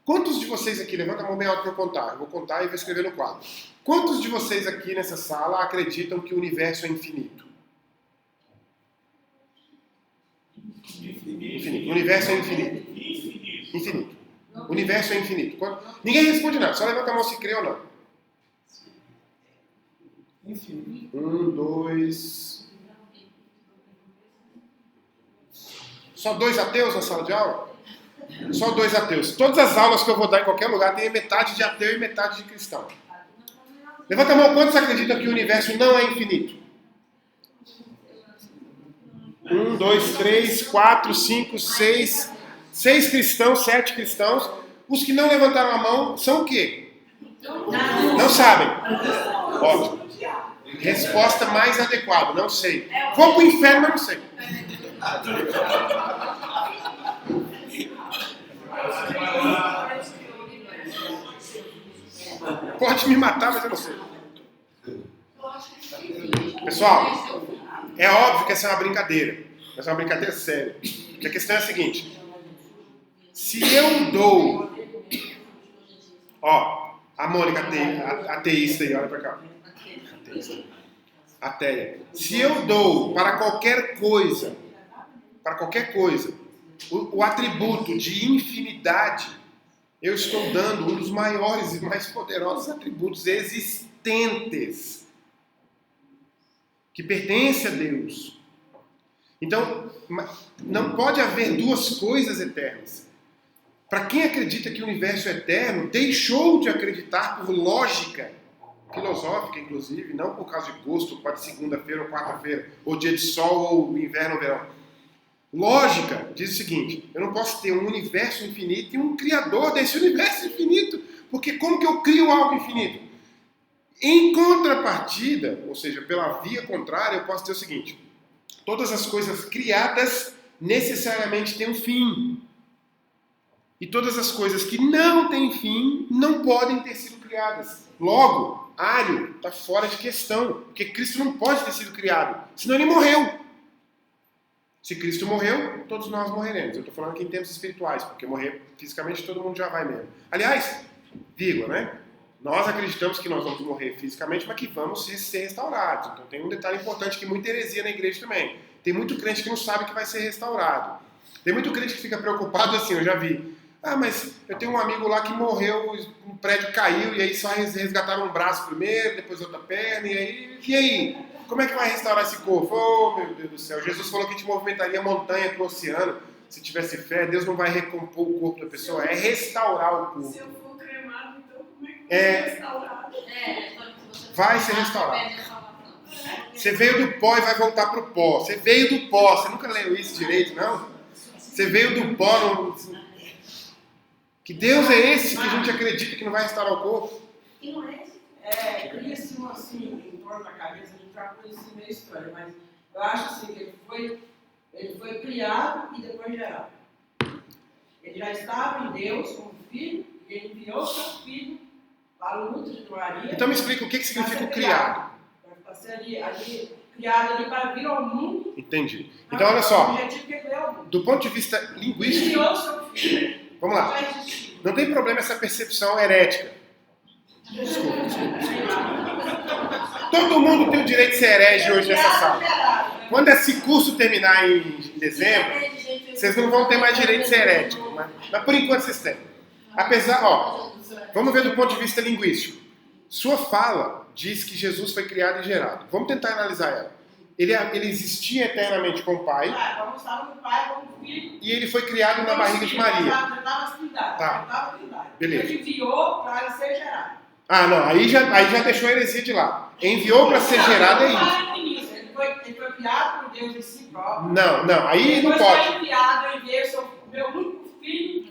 Quantos de vocês aqui, levanta a mão bem alto para eu contar, eu vou contar e vou escrever no quadro. Quantos de vocês aqui nessa sala acreditam que o universo é infinito? Infinito. O universo é infinito. Infinito. O universo é infinito. Ninguém responde nada, só levanta a mão se crê ou não. Infinito. 1, 2... Só 2 ateus na sala de aula? Só 2 ateus. Todas as aulas que eu vou dar em qualquer lugar tem metade de ateu e metade de cristão. Levanta a mão, quantos acreditam que o universo não é infinito? 1, 2, 3, 4, 5, 6... 6 cristãos, 7 cristãos. Os que não levantaram a mão são o quê? Não sabem. Ótimo. Resposta mais adequada, não sei. Vou para o inferno, mas não sei. Pode me matar, mas eu não sei. Pessoal, é óbvio que essa é uma brincadeira. Mas é uma brincadeira séria. Porque a questão é a seguinte. Se eu dou... Ó, a Mônica ateísta aí, olha pra cá. Ateia. Se eu dou para qualquer coisa, o atributo de infinidade, eu estou dando um dos maiores e mais poderosos atributos existentes, que pertence a Deus. Então, não pode haver duas coisas eternas. Para quem acredita que o universo é eterno, deixou de acreditar por lógica filosófica, inclusive, não por causa de gosto, pode ser segunda-feira ou quarta-feira, ou dia de sol, ou inverno ou verão. Lógica diz o seguinte: eu não posso ter um universo infinito e um criador desse universo infinito, porque como que eu crio algo infinito? Em contrapartida, ou seja, pela via contrária, eu posso ter o seguinte: todas as coisas criadas necessariamente têm um fim. E todas as coisas que não têm fim não podem ter sido criadas. Logo, Ario está fora de questão, porque Cristo não pode ter sido criado, senão ele morreu. Se Cristo morreu, todos nós morreremos. Eu estou falando aqui em termos espirituais, porque morrer fisicamente todo mundo já vai mesmo. Aliás, vírgula, né? Nós acreditamos que nós vamos morrer fisicamente, mas que vamos ser restaurados. Então tem um detalhe importante, que muita heresia na igreja também. Tem muito crente que não sabe que vai ser restaurado. Tem muito crente que fica preocupado assim, eu já vi. Mas eu tenho um amigo lá que morreu, um prédio caiu, e aí só resgataram um braço primeiro, depois outra perna, e aí? Como é que vai restaurar esse corpo? Oh, meu Deus do céu, Jesus falou que a gente movimentaria a montanha para o oceano, se tivesse fé. Deus não vai recompor o corpo da pessoa, é restaurar o corpo. Se eu for cremado, então como é que vai ser restaurado? Vai ser restaurado. Você veio do pó e vai voltar pro pó. Você veio do pó. Você nunca leu isso direito, não? Você veio do pó. Não... Que Deus é esse que a gente acredita que não vai restaurar o corpo? Que não é esse? Cria-se assim, em torno da cabeça, a gente já coisa assim meio estranha, mas eu acho assim que ele foi criado e depois gerado. Ele já estava em Deus como filho, e ele enviou seu filho para o útero de Maria. Então me explica o que significa o criado. Para ser criado ali para vir ao mundo. Entendi. Então olha só, O objetivo que ele deu ao mundo. do ponto de vista linguístico, Enviou seu filho. vamos lá. Já existiu. Não tem problema essa percepção herética. Desculpa. Todo mundo tem o direito de ser herege hoje nessa sala. Quando esse curso terminar em dezembro, vocês não vão ter mais direito de ser herético. Mas por enquanto vocês têm. Apesar, vamos ver do ponto de vista linguístico. Sua fala diz que Jesus foi criado e gerado. Vamos tentar analisar ela. Ele existia eternamente com o Pai. Como estava com o Pai, como filho. E ele foi criado na barriga de Maria. Tá. Beleza. Ele enviou para ser gerado. Ah, não. Aí já deixou a heresia de lado. Enviou para ser gerado é isso. Ele foi criado por Deus em si próprio. Não. Aí não Depois pode. foi enviado, eu enviei o meu único filho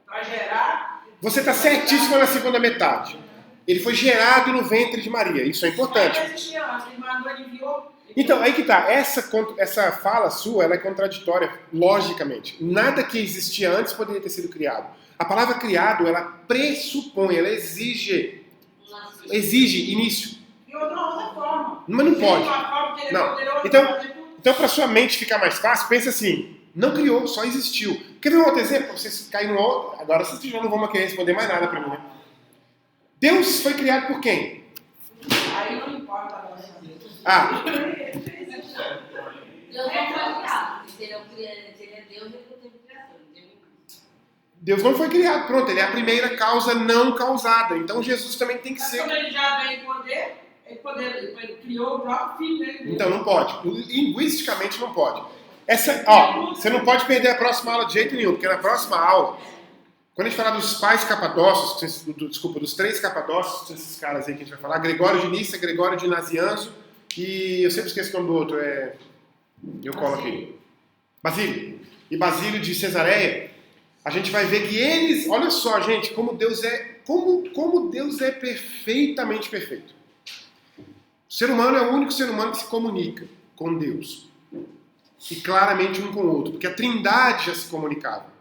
para gerar. Você está certíssimo na segunda metade. Ele foi gerado no ventre de Maria. Isso é importante. Mas existia antes, ele mandou, ele enviou. Então, aí que tá. Essa fala sua, ela é contraditória, logicamente. Nada que existia antes poderia ter sido criado. A palavra criado, ela pressupõe, ela exige início. De outra forma. Mas não pode. De uma forma que ele Não. poderoso Então, fazer tudo. Então, para sua mente ficar mais fácil, pensa assim, não criou, só existiu. Quer ver um outro exemplo? Pra vocês caírem no outro. Agora vocês já não vão querer responder mais nada para mim, né? Deus foi criado por quem? Aí não importa a nossa vida. Ah, Deus não foi criado. Se ele é Deus, ele não teve criação. Deus não foi criado, pronto, ele é a primeira causa não causada. Então Jesus também tem que Mas ser. como ele já vem em poder, ele criou o próprio filho dele. Então não pode. Linguisticamente não pode. Você não pode perder a próxima aula de jeito nenhum, porque na próxima aula, quando a gente falar dos pais capadócios, dos 3 capadócios, esses caras aí que a gente vai falar, Gregório de Nícia, Gregório de Nazianzo, e eu sempre esqueço o nome do outro, eu colo aqui. Basílio. E Basílio de Cesareia, a gente vai ver que eles, olha só, gente, como Deus é perfeitamente perfeito. O ser humano é o único ser humano que se comunica com Deus. E claramente um com o outro, porque a Trindade já se comunicava.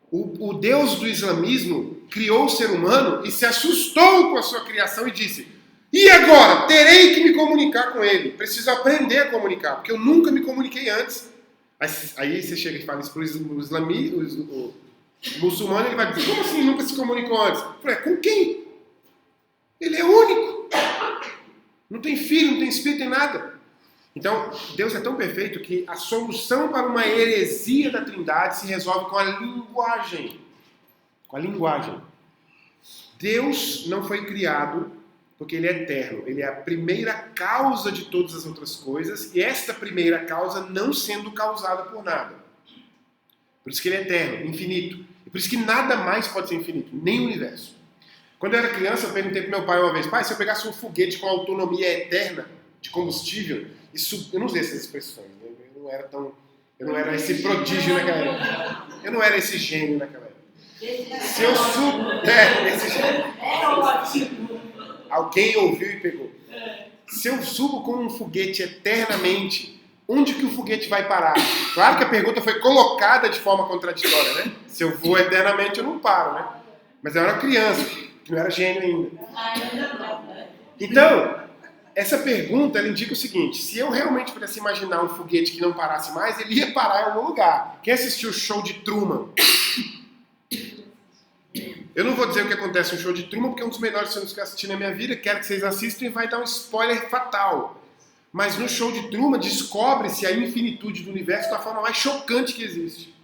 O Deus do islamismo criou o ser humano e se assustou com a sua criação e disse: e agora? Terei que me comunicar com ele. Preciso aprender a comunicar, porque eu nunca me comuniquei antes. Aí você chega e fala isso para o muçulmano, ele vai dizer: como assim nunca se comunicou antes? Eu falei: com quem? Ele é único. Não tem filho, não tem espírito, tem nada. Então, Deus é tão perfeito que a solução para uma heresia da Trindade se resolve com a linguagem. Com a linguagem. Deus não foi criado porque Ele é eterno. Ele é a primeira causa de todas as outras coisas e esta primeira causa não sendo causada por nada. Por isso que Ele é eterno, infinito. E por isso que nada mais pode ser infinito, nem o universo. Quando eu era criança, eu perguntei para meu pai uma vez: pai, se eu pegasse um foguete com autonomia eterna de combustível, eu não usei essas expressões, né? Eu não era esse prodígio naquela época. Eu não era esse gênio naquela época. Se eu subo... esse gênio. Alguém ouviu e pegou. Se eu subo com um foguete eternamente, onde que o foguete vai parar? Claro que a pergunta foi colocada de forma contraditória, né? Se eu vou eternamente, eu não paro, né? Mas eu era criança, que não era gênio ainda. Então, essa pergunta, ela indica o seguinte: se eu realmente pudesse imaginar um foguete que não parasse mais, ele ia parar em algum lugar. Quem assistiu o show de Truman? Eu não vou dizer o que acontece no show de Truman, porque é um dos melhores filmes que eu assisti na minha vida. Quero que vocês assistam e vai dar um spoiler fatal. Mas no show de Truman, descobre-se a infinitude do universo da forma mais chocante que existe.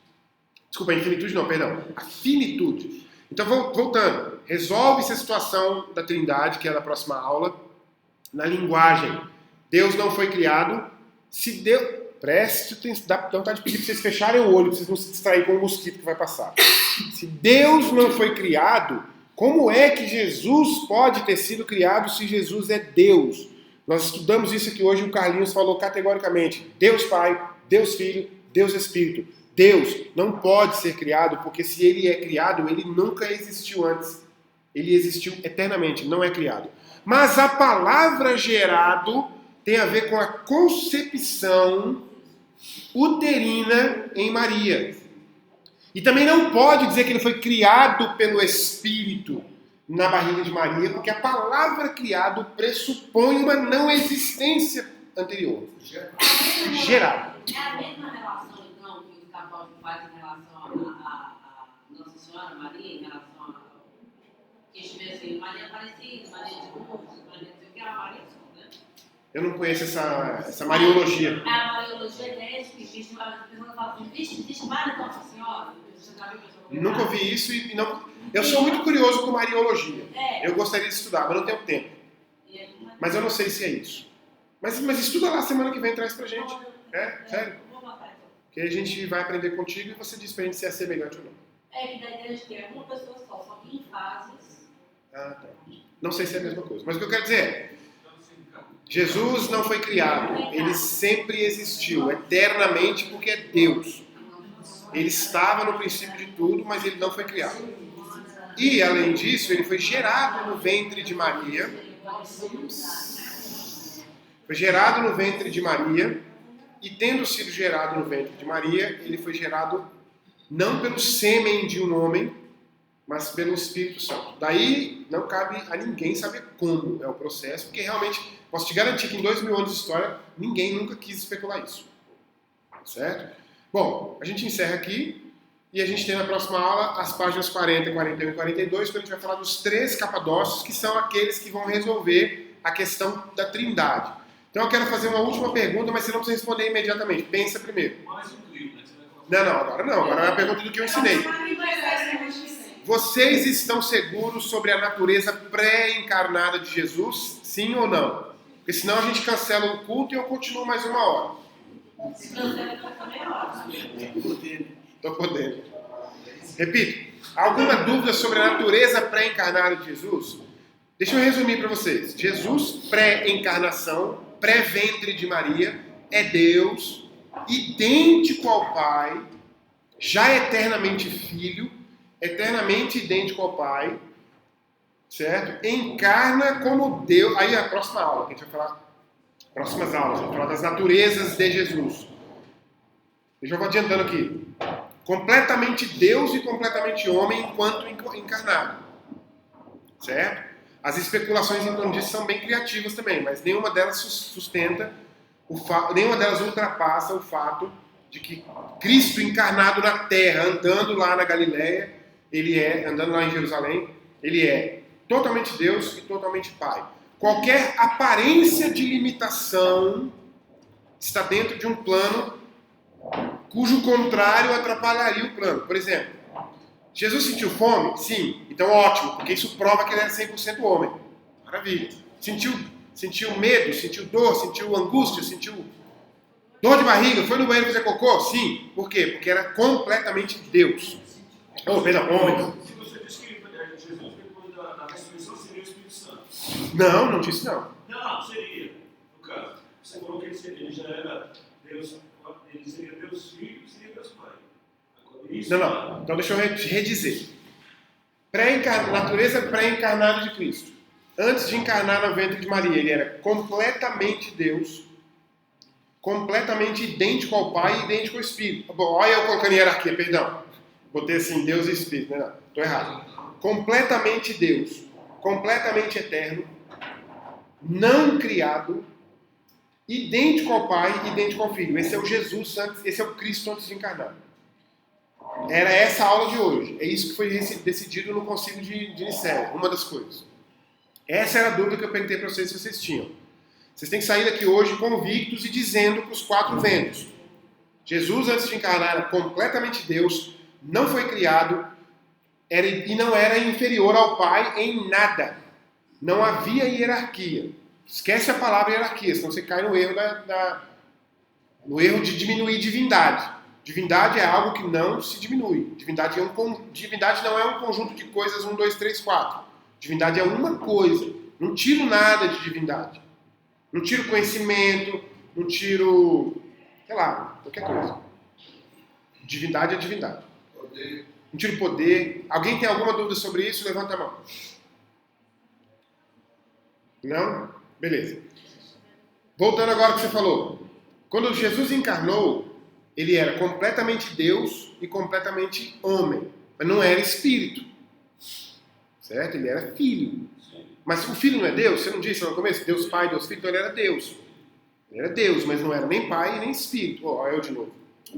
Desculpa, a infinitude não, perdão. A finitude. Então, voltando. Resolve-se a situação da Trindade, que é da próxima aula, na linguagem. Deus não foi criado. Se Deus... Preste atenção. Dá vontade de pedir para vocês fecharem o olho, para vocês não se distraírem com o mosquito que vai passar. Se Deus não foi criado, como é que Jesus pode ter sido criado se Jesus é Deus? Nós estudamos isso aqui hoje, o Carlinhos falou categoricamente, Deus Pai, Deus Filho, Deus Espírito. Deus não pode ser criado, porque se ele é criado, ele nunca existiu antes. Ele existiu eternamente, não é criado. Mas a palavra gerado tem a ver com a concepção uterina em Maria. E também não pode dizer que ele foi criado pelo Espírito na barriga de Maria, porque a palavra criado pressupõe uma não existência anterior. Gerado. É a mesma relação, então, que os católicos fazem em relação a Nossa Senhora Maria, em relação a... que a gente vê assim, Maria Aparecida, Maria de Lourdes, Maria de... que é a Maria só, né? Eu não conheço essa mariologia. A mariologia é que existe, as pessoas falam assim, existe várias Nossa Senhora? Nunca ouvi isso e não... Eu sou muito curioso com mariologia. É. Eu gostaria de estudar, mas não tenho tempo. Mas eu não sei se é isso. Mas estuda lá, semana que vem traz pra gente. É? Sério? Que a gente vai aprender contigo e você diz pra gente se é semelhante ou não. É que da igreja tem uma pessoa só que em fases. Ah, tá. Não sei se é a mesma coisa. Mas o que eu quero dizer é, Jesus não foi criado. Ele sempre existiu, eternamente, porque é Deus. Ele estava no princípio de tudo, mas ele não foi criado. E, além disso, ele foi gerado no ventre de Maria. Foi gerado no ventre de Maria. E, tendo sido gerado no ventre de Maria, ele foi gerado não pelo sêmen de um homem, mas pelo Espírito Santo. Daí, não cabe a ninguém saber como é o processo, porque realmente, posso te garantir que em 2000 anos de história, ninguém nunca quis especular isso. Certo? Bom, a gente encerra aqui e a gente tem na próxima aula as páginas 40, 41 e 42, quando a gente vai falar dos 3 capadócios, que são aqueles que vão resolver a questão da trindade. Então eu quero fazer uma última pergunta, mas você não precisa responder imediatamente. Pensa primeiro. Mais um trio, né? Não, agora não. Agora é a pergunta do que eu ensinei. Vocês estão seguros sobre a natureza pré-encarnada de Jesus? Sim ou não? Porque senão a gente cancela o culto e eu continuo mais 1 hora. Estou podendo. Repito. Alguma dúvida sobre a natureza pré-encarnada de Jesus? Deixa eu resumir para vocês. Jesus, pré-encarnação, pré-ventre de Maria, é Deus, idêntico ao Pai, já eternamente Filho, eternamente idêntico ao Pai, certo? Encarna como Deus. Aí é a próxima aula, que a gente vai falar. Próximas aulas, vamos falar das naturezas de Jesus. Eu já vou adiantando aqui. Completamente Deus e completamente homem enquanto encarnado. Certo? As especulações em torno disso são bem criativas também, mas nenhuma delas sustenta, nenhuma delas ultrapassa o fato de que Cristo encarnado na terra, andando lá na Galileia, andando lá em Jerusalém, ele é totalmente Deus e totalmente Pai. Qualquer aparência de limitação está dentro de um plano cujo contrário atrapalharia o plano. Por exemplo, Jesus sentiu fome? Sim. Então ótimo, porque isso prova que ele era 100% homem. Maravilha. Sentiu medo, sentiu dor, sentiu angústia, sentiu dor de barriga, foi no banheiro fazer cocô? Sim. Por quê? Porque era completamente Deus. Perdão, homem. Se você disse que Jesus, depois da ressurreição, seria o Espírito Santo. Não disse não. Não, seria. No caso, você falou que ele já era Deus, ele seria Deus Filho e seria Deus Pai. Agora, isso Não. Então deixa eu redizer. Natureza pré-encarnada de Cristo. Antes de encarnar no ventre de Maria, ele era completamente Deus, completamente idêntico ao Pai e idêntico ao Espírito. Bom, olha eu colocando hierarquia, perdão. Botei assim, Deus e Espírito. Não, estou errado. Completamente Deus, completamente eterno, não criado, idêntico ao Pai, idêntico ao Filho. Esse é o Jesus, esse é o Cristo antes de encarnar. Era essa a aula de hoje. É isso que foi decidido no concílio de Nicéia, uma das coisas. Essa era a dúvida que eu perguntei para vocês se vocês tinham. Vocês têm que sair daqui hoje convictos e dizendo para os 4 ventos. Jesus, antes de encarnar, era completamente Deus, não foi criado e não era inferior ao Pai em nada. Não havia hierarquia. Esquece a palavra hierarquia, senão você cai no erro no erro de diminuir divindade. Divindade é algo que não se diminui. Divindade não é um conjunto de coisas 1, 2, 3, 4. Divindade é uma coisa. Não tiro nada de divindade. Não tiro conhecimento, não tiro, sei lá, qualquer coisa. Divindade é divindade. Não tiro poder. Alguém tem alguma dúvida sobre isso? Levanta a mão. Não? Beleza. Voltando agora ao que você falou. Quando Jesus encarnou, ele era completamente Deus e completamente homem. Mas não era espírito. Certo? Ele era filho. Mas o filho não é Deus? Você não disse lá no começo? Deus Pai, Deus Filho, então ele era Deus. Ele era Deus, mas não era nem Pai nem Espírito. Eu de novo.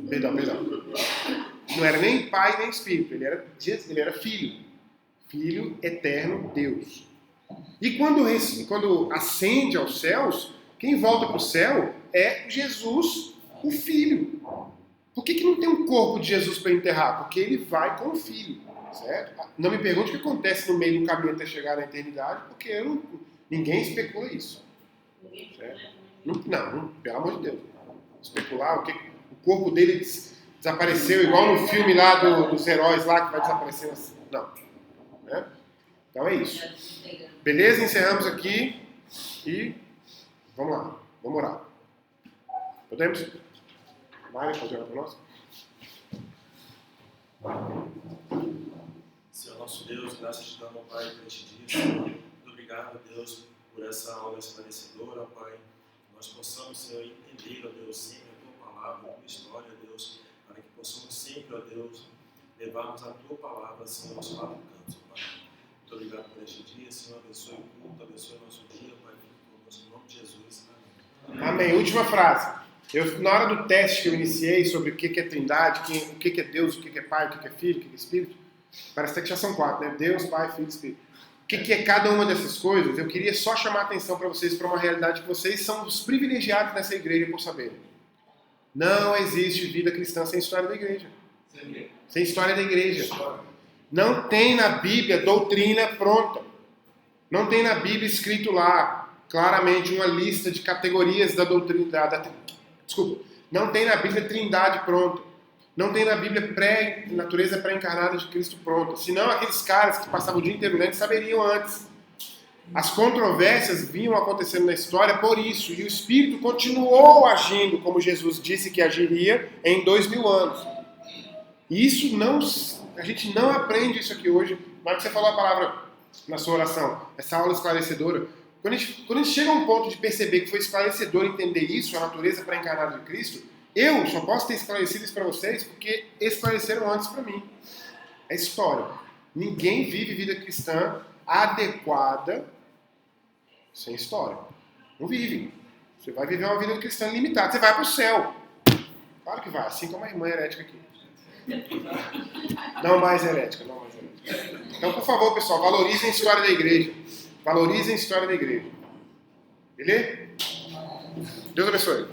Perdão. Não era nem Pai nem Espírito. Ele era Filho. Filho eterno, Deus. E quando ascende aos céus, quem volta para o céu é Jesus, o Filho. Por que não tem um corpo de Jesus para enterrar? Porque ele vai com o Filho. Certo? Não me pergunte o que acontece no meio do caminho até chegar na eternidade, porque ninguém especula isso. Certo? Não, pelo amor de Deus. Especular o corpo dele desapareceu, igual no filme lá dos heróis lá que vai desaparecendo assim. Não. Né? Então é isso. Beleza? Encerramos aqui e vamos lá. Vamos orar. Podemos? Mário, pode orar para nós? Senhor nosso Deus, graças te damos, Pai, por este dia, Senhor. Muito obrigado, Deus, por essa aula esclarecedora, Pai. Que nós possamos, Senhor, entender, ó Deus, sempre a Tua palavra, a Tua história, Deus, para que possamos sempre, ó Deus, levarmos a Tua palavra, Senhor, aos quatro cantos, Pai. Muito obrigado por este dia, Senhor. Abençoe o culto, abençoe o nosso dia, Pai. Fique conosco, em nome de Jesus. Amém. Amém. Última frase. Na hora do teste que eu iniciei sobre o que é Trindade, o que é Deus, o que é Pai, o que é Filho, o que é Espírito, parece até que já são 4, né? Deus, Pai, Filho e Espírito. O que é cada uma dessas coisas? Eu queria só chamar a atenção para vocês para uma realidade que vocês são os privilegiados nessa igreja por saberem. Não existe vida cristã sem história da igreja. Sem história da igreja. Não tem na Bíblia doutrina pronta. Não tem na Bíblia escrito lá, claramente, uma lista de categorias da doutrina. Desculpa. Não tem na Bíblia Trindade pronta. Não tem na Bíblia natureza pré-encarnada de Cristo pronta. Senão aqueles caras que passavam o dia inteiro lendo saberiam antes. As controvérsias vinham acontecendo na história por isso. E o Espírito continuou agindo como Jesus disse que agiria em 2000 anos. E isso a gente não aprende isso aqui hoje. Na hora que você falou a palavra na sua oração, essa aula esclarecedora, quando a gente chega a um ponto de perceber que foi esclarecedor entender isso, a natureza pré-encarnada de Cristo, eu só posso ter esclarecido isso para vocês porque esclareceram antes para mim. É história. Ninguém vive vida cristã adequada sem história. Não vive. Você vai viver uma vida cristã limitada. Você vai para o céu. Claro que vai, assim como a irmã herética aqui. Não mais herética. Então, por favor, pessoal, valorizem a história da igreja. Valorizem a história da igreja. Beleza? Deus abençoe.